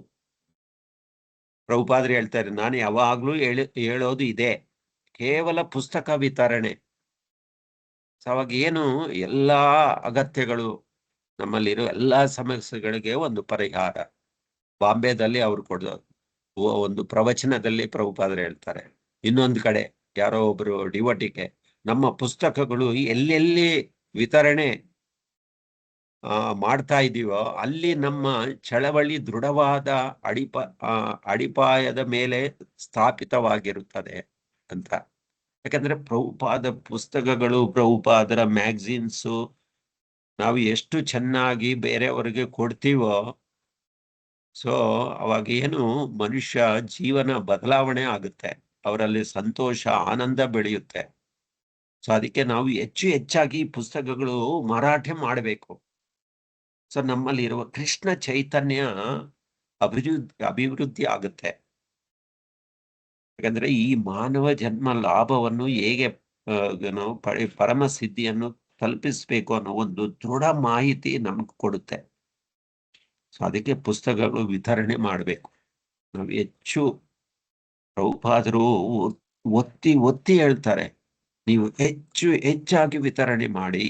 ಪ್ರಭುಪಾದರು ಹೇಳ್ತಾರೆ, ನಾನು ಯಾವಾಗ್ಲೂ ಹೇಳೋದು ಇದೆ, ಕೇವಲ ಪುಸ್ತಕ ವಿತರಣೆ. ಅವಾಗ ಏನು ಎಲ್ಲಾ ಅಗತ್ಯಗಳು, ನಮ್ಮಲ್ಲಿರೋ ಎಲ್ಲಾ ಸಮಸ್ಯೆಗಳಿಗೆ ಒಂದು ಪರಿಹಾರ. ಬಾಂಬೆದಲ್ಲಿ ಅವ್ರು ಕೊಡೋದು ಒಂದು ಪ್ರವಚನದಲ್ಲಿ ಪ್ರಭುಪಾದರು ಹೇಳ್ತಾರೆ. ಇನ್ನೊಂದು ಕಡೆ ಯಾರೋ ಒಬ್ರು ಡಿವೋಟಿಗೆ, ನಮ್ಮ ಪುಸ್ತಕಗಳು ಎಲ್ಲೆಲ್ಲಿ ವಿತರಣೆ ಮಾಡ್ತಾ ಇದೀವೋ ಅಲ್ಲಿ ನಮ್ಮ ಚಳವಳಿ ದೃಢವಾದ ಅಡಿಪಾಯದ ಮೇಲೆ ಸ್ಥಾಪಿತವಾಗಿರುತ್ತದೆ ಅಂತ. ಯಾಕಂದ್ರೆ ಪ್ರಭುಪಾದ ಪುಸ್ತಕಗಳು, ಪ್ರಭುಪಾದರ ಮ್ಯಾಗಝಿನ್ಸು ನಾವು ಎಷ್ಟು ಚೆನ್ನಾಗಿ ಬೇರೆಯವರಿಗೆ ಕೊಡ್ತೀವೋ, ಸೊ ಅವಾಗ ಏನು ಮನುಷ್ಯ ಜೀವನ ಬದಲಾವಣೆ ಆಗುತ್ತೆ, ಅವರಲ್ಲಿ ಸಂತೋಷ ಆನಂದ ಬೆಳೆಯುತ್ತೆ. ಸೊ ಅದಕ್ಕೆ ನಾವು ಹೆಚ್ಚಾಗಿ ಪುಸ್ತಕಗಳು ಮಾರಾಟ ಮಾಡಬೇಕು. ಸೊ ನಮ್ಮಲ್ಲಿರುವ ಕೃಷ್ಣ ಚೈತನ್ಯ ಅಭಿವೃದ್ಧಿ ಆಗುತ್ತೆ. ಯಾಕಂದ್ರೆ ಈ ಮಾನವ ಜನ್ಮ ಲಾಭವನ್ನು ಹೇಗೆ ಪರಮ ಸಿದ್ಧಿಯನ್ನು ತಲುಪಿಸ್ಬೇಕು ಅನ್ನೋ ಒಂದು ದೃಢ ಮಾಹಿತಿ ನಮ್ಗೆ ಕೊಡುತ್ತೆ. ಸೊ ಅದಕ್ಕೆ ಪುಸ್ತಕಗಳು ವಿತರಣೆ ಮಾಡಬೇಕು. ನಾವು ಪ್ರಭುಪಾದರು ಒತ್ತಿ ಹೇಳ್ತಾರೆ, ನೀವು ಹೆಚ್ಚಾಗಿ ವಿತರಣೆ ಮಾಡಿ.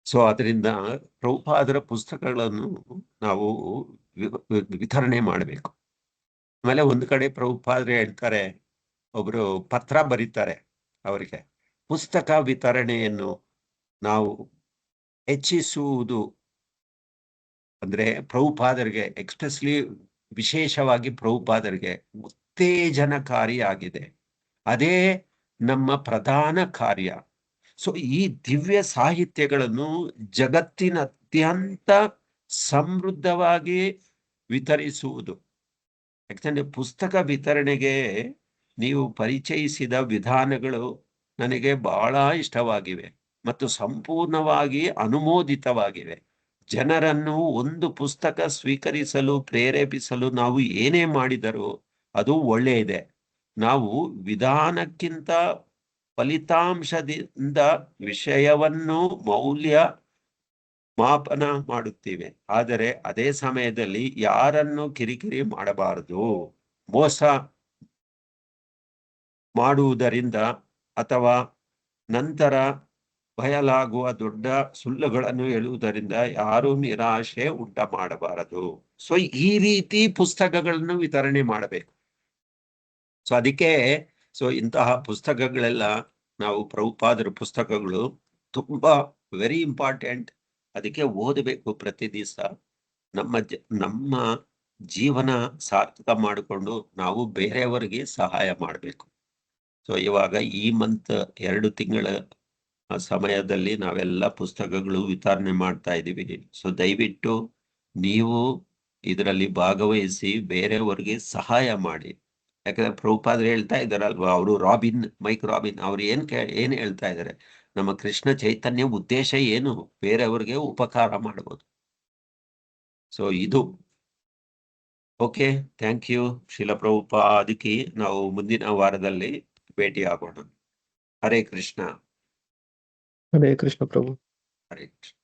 ಸೊ ಅದರಿಂದ ಪ್ರಭುಪಾದರ ಪುಸ್ತಕಗಳನ್ನು ನಾವು ವಿತರಣೆ ಮಾಡಬೇಕು. ಆಮೇಲೆ ಒಂದು ಕಡೆ ಪ್ರಭುಪಾದರು ಹೇಳ್ತಾರೆ, ಒಬ್ರು ಪತ್ರ ಬರೀತಾರೆ ಅವರಿಗೆ, ಪುಸ್ತಕ ವಿತರಣೆಯನ್ನು ನಾವು ಹೆಚ್ಚಿಸುವುದು ಅಂದ್ರೆ ಪ್ರಭುಪಾದರಿಗೆ, ಎಕ್ಸ್ಪ್ರೆಸ್ಲಿ ವಿಶೇಷವಾಗಿ ಪ್ರಭುಪಾದರಿಗೆ ಉತ್ತೇಜನಕಾರಿಯಾಗಿದೆ. ಅದೇ ನಮ್ಮ ಪ್ರಧಾನ ಕಾರ್ಯ. ಸೊ ಈ ದಿವ್ಯ ಸಾಹಿತ್ಯಗಳನ್ನು ಜಗತ್ತಿನಾದ್ಯಂತ ಸಮೃದ್ಧವಾಗಿ ವಿತರಿಸುವುದು. ಯಾಕಂದ್ರೆ ಪುಸ್ತಕ ವಿತರಣೆಗೆ ನೀವು ಪರಿಚಯಿಸಿದ ವಿಧಾನಗಳು ನನಗೆ ಬಹಳ ಇಷ್ಟವಾಗಿವೆ ಮತ್ತು ಸಂಪೂರ್ಣವಾಗಿ ಅನುಮೋದಿತವಾಗಿವೆ. ಜನರನ್ನು ಒಂದು ಪುಸ್ತಕ ಸ್ವೀಕರಿಸಲು ಪ್ರೇರೇಪಿಸಲು ನಾವು ಏನೇ ಮಾಡಿದರೂ ಅದು ಒಳ್ಳೆಯದೆ. ನಾವು ವಿಧಾನಕ್ಕಿಂತ ಫಲಿತಾಂಶದಿಂದ ವಿಷಯವನ್ನು ಮೌಲ್ಯ ಮಾಪನ ಮಾಡುತ್ತೇವೆ. ಆದರೆ ಅದೇ ಸಮಯದಲ್ಲಿ ಯಾರನ್ನು ಕಿರಿಕಿರಿ ಮಾಡಬಾರದು. ಮೋಸ ಮಾಡುವುದರಿಂದ ಅಥವಾ ನಂತರ ಬಯಲಾಗುವ ದೊಡ್ಡ ಸುಳ್ಳುಗಳನ್ನು ಹೇಳುವುದರಿಂದ ಯಾರು ನಿರಾಶೆ ಉಂಟ ಮಾಡಬಾರದು. ಸೊ ಈ ರೀತಿ ಪುಸ್ತಕಗಳನ್ನು ವಿತರಣೆ ಮಾಡಬೇಕು. ಸೊ ಅದಕ್ಕೆ ಇಂತಹ ಪುಸ್ತಕಗಳೆಲ್ಲ ನಾವು ಪ್ರಭುಪಾದರ ಪುಸ್ತಕಗಳು ತುಂಬಾ ವೆರಿ ಇಂಪಾರ್ಟೆಂಟ್. ಅದಕ್ಕೆ ಓದಬೇಕು ಪ್ರತಿ ದಿವಸ. ನಮ್ಮ ಜೀವನ ಸಾರ್ಥಕ ಮಾಡಿಕೊಂಡು ನಾವು ಬೇರೆಯವರಿಗೆ ಸಹಾಯ ಮಾಡಬೇಕು. ಸೊ ಇವಾಗ ಈ ಮಂತ್ 2 ತಿಂಗಳ ಸಮಯದಲ್ಲಿ ನಾವೆಲ್ಲ ಪುಸ್ತಕಗಳು ವಿತರಣೆ ಮಾಡ್ತಾ ಇದ್ದೀವಿ. ಸೊ ದಯವಿಟ್ಟು ನೀವು ಇದರಲ್ಲಿ ಭಾಗವಹಿಸಿ ಬೇರೆಯವರಿಗೆ ಸಹಾಯ ಮಾಡಿ. ಯಾಕಂದ್ರೆ ಪ್ರಭುಪಾದರು ಹೇಳ್ತಾ ಇದ್ದಾರಲ್ವಾ, ಅವರು ಮೈಕ್ ರಾಬಿನ್ ಅವ್ರು ಏನ್ ಹೇಳ್ತಾ ಇದ್ದಾರೆ, ನಮ್ಮ ಕೃಷ್ಣ ಚೈತನ್ಯ ಉದ್ದೇಶ ಏನು? ಬೇರೆಯವ್ರಿಗೆ ಉಪಕಾರ ಮಾಡಬಹುದು. ಸೊ ಇದು ಓಕೆ. ಥ್ಯಾಂಕ್ ಯು ಶ್ರೀಲ ಪ್ರಭುಪಾದಕಿ. ನಾವು ಮುಂದಿನ ವಾರದಲ್ಲಿ ಭೇಟಿ ಆಗೋಣ. ಹರೇ ಕೃಷ್ಣ. ಹರೇ ಕೃಷ್ಣ ಪ್ರಭು. ಹರೇ ಕೃಷ್ಣ.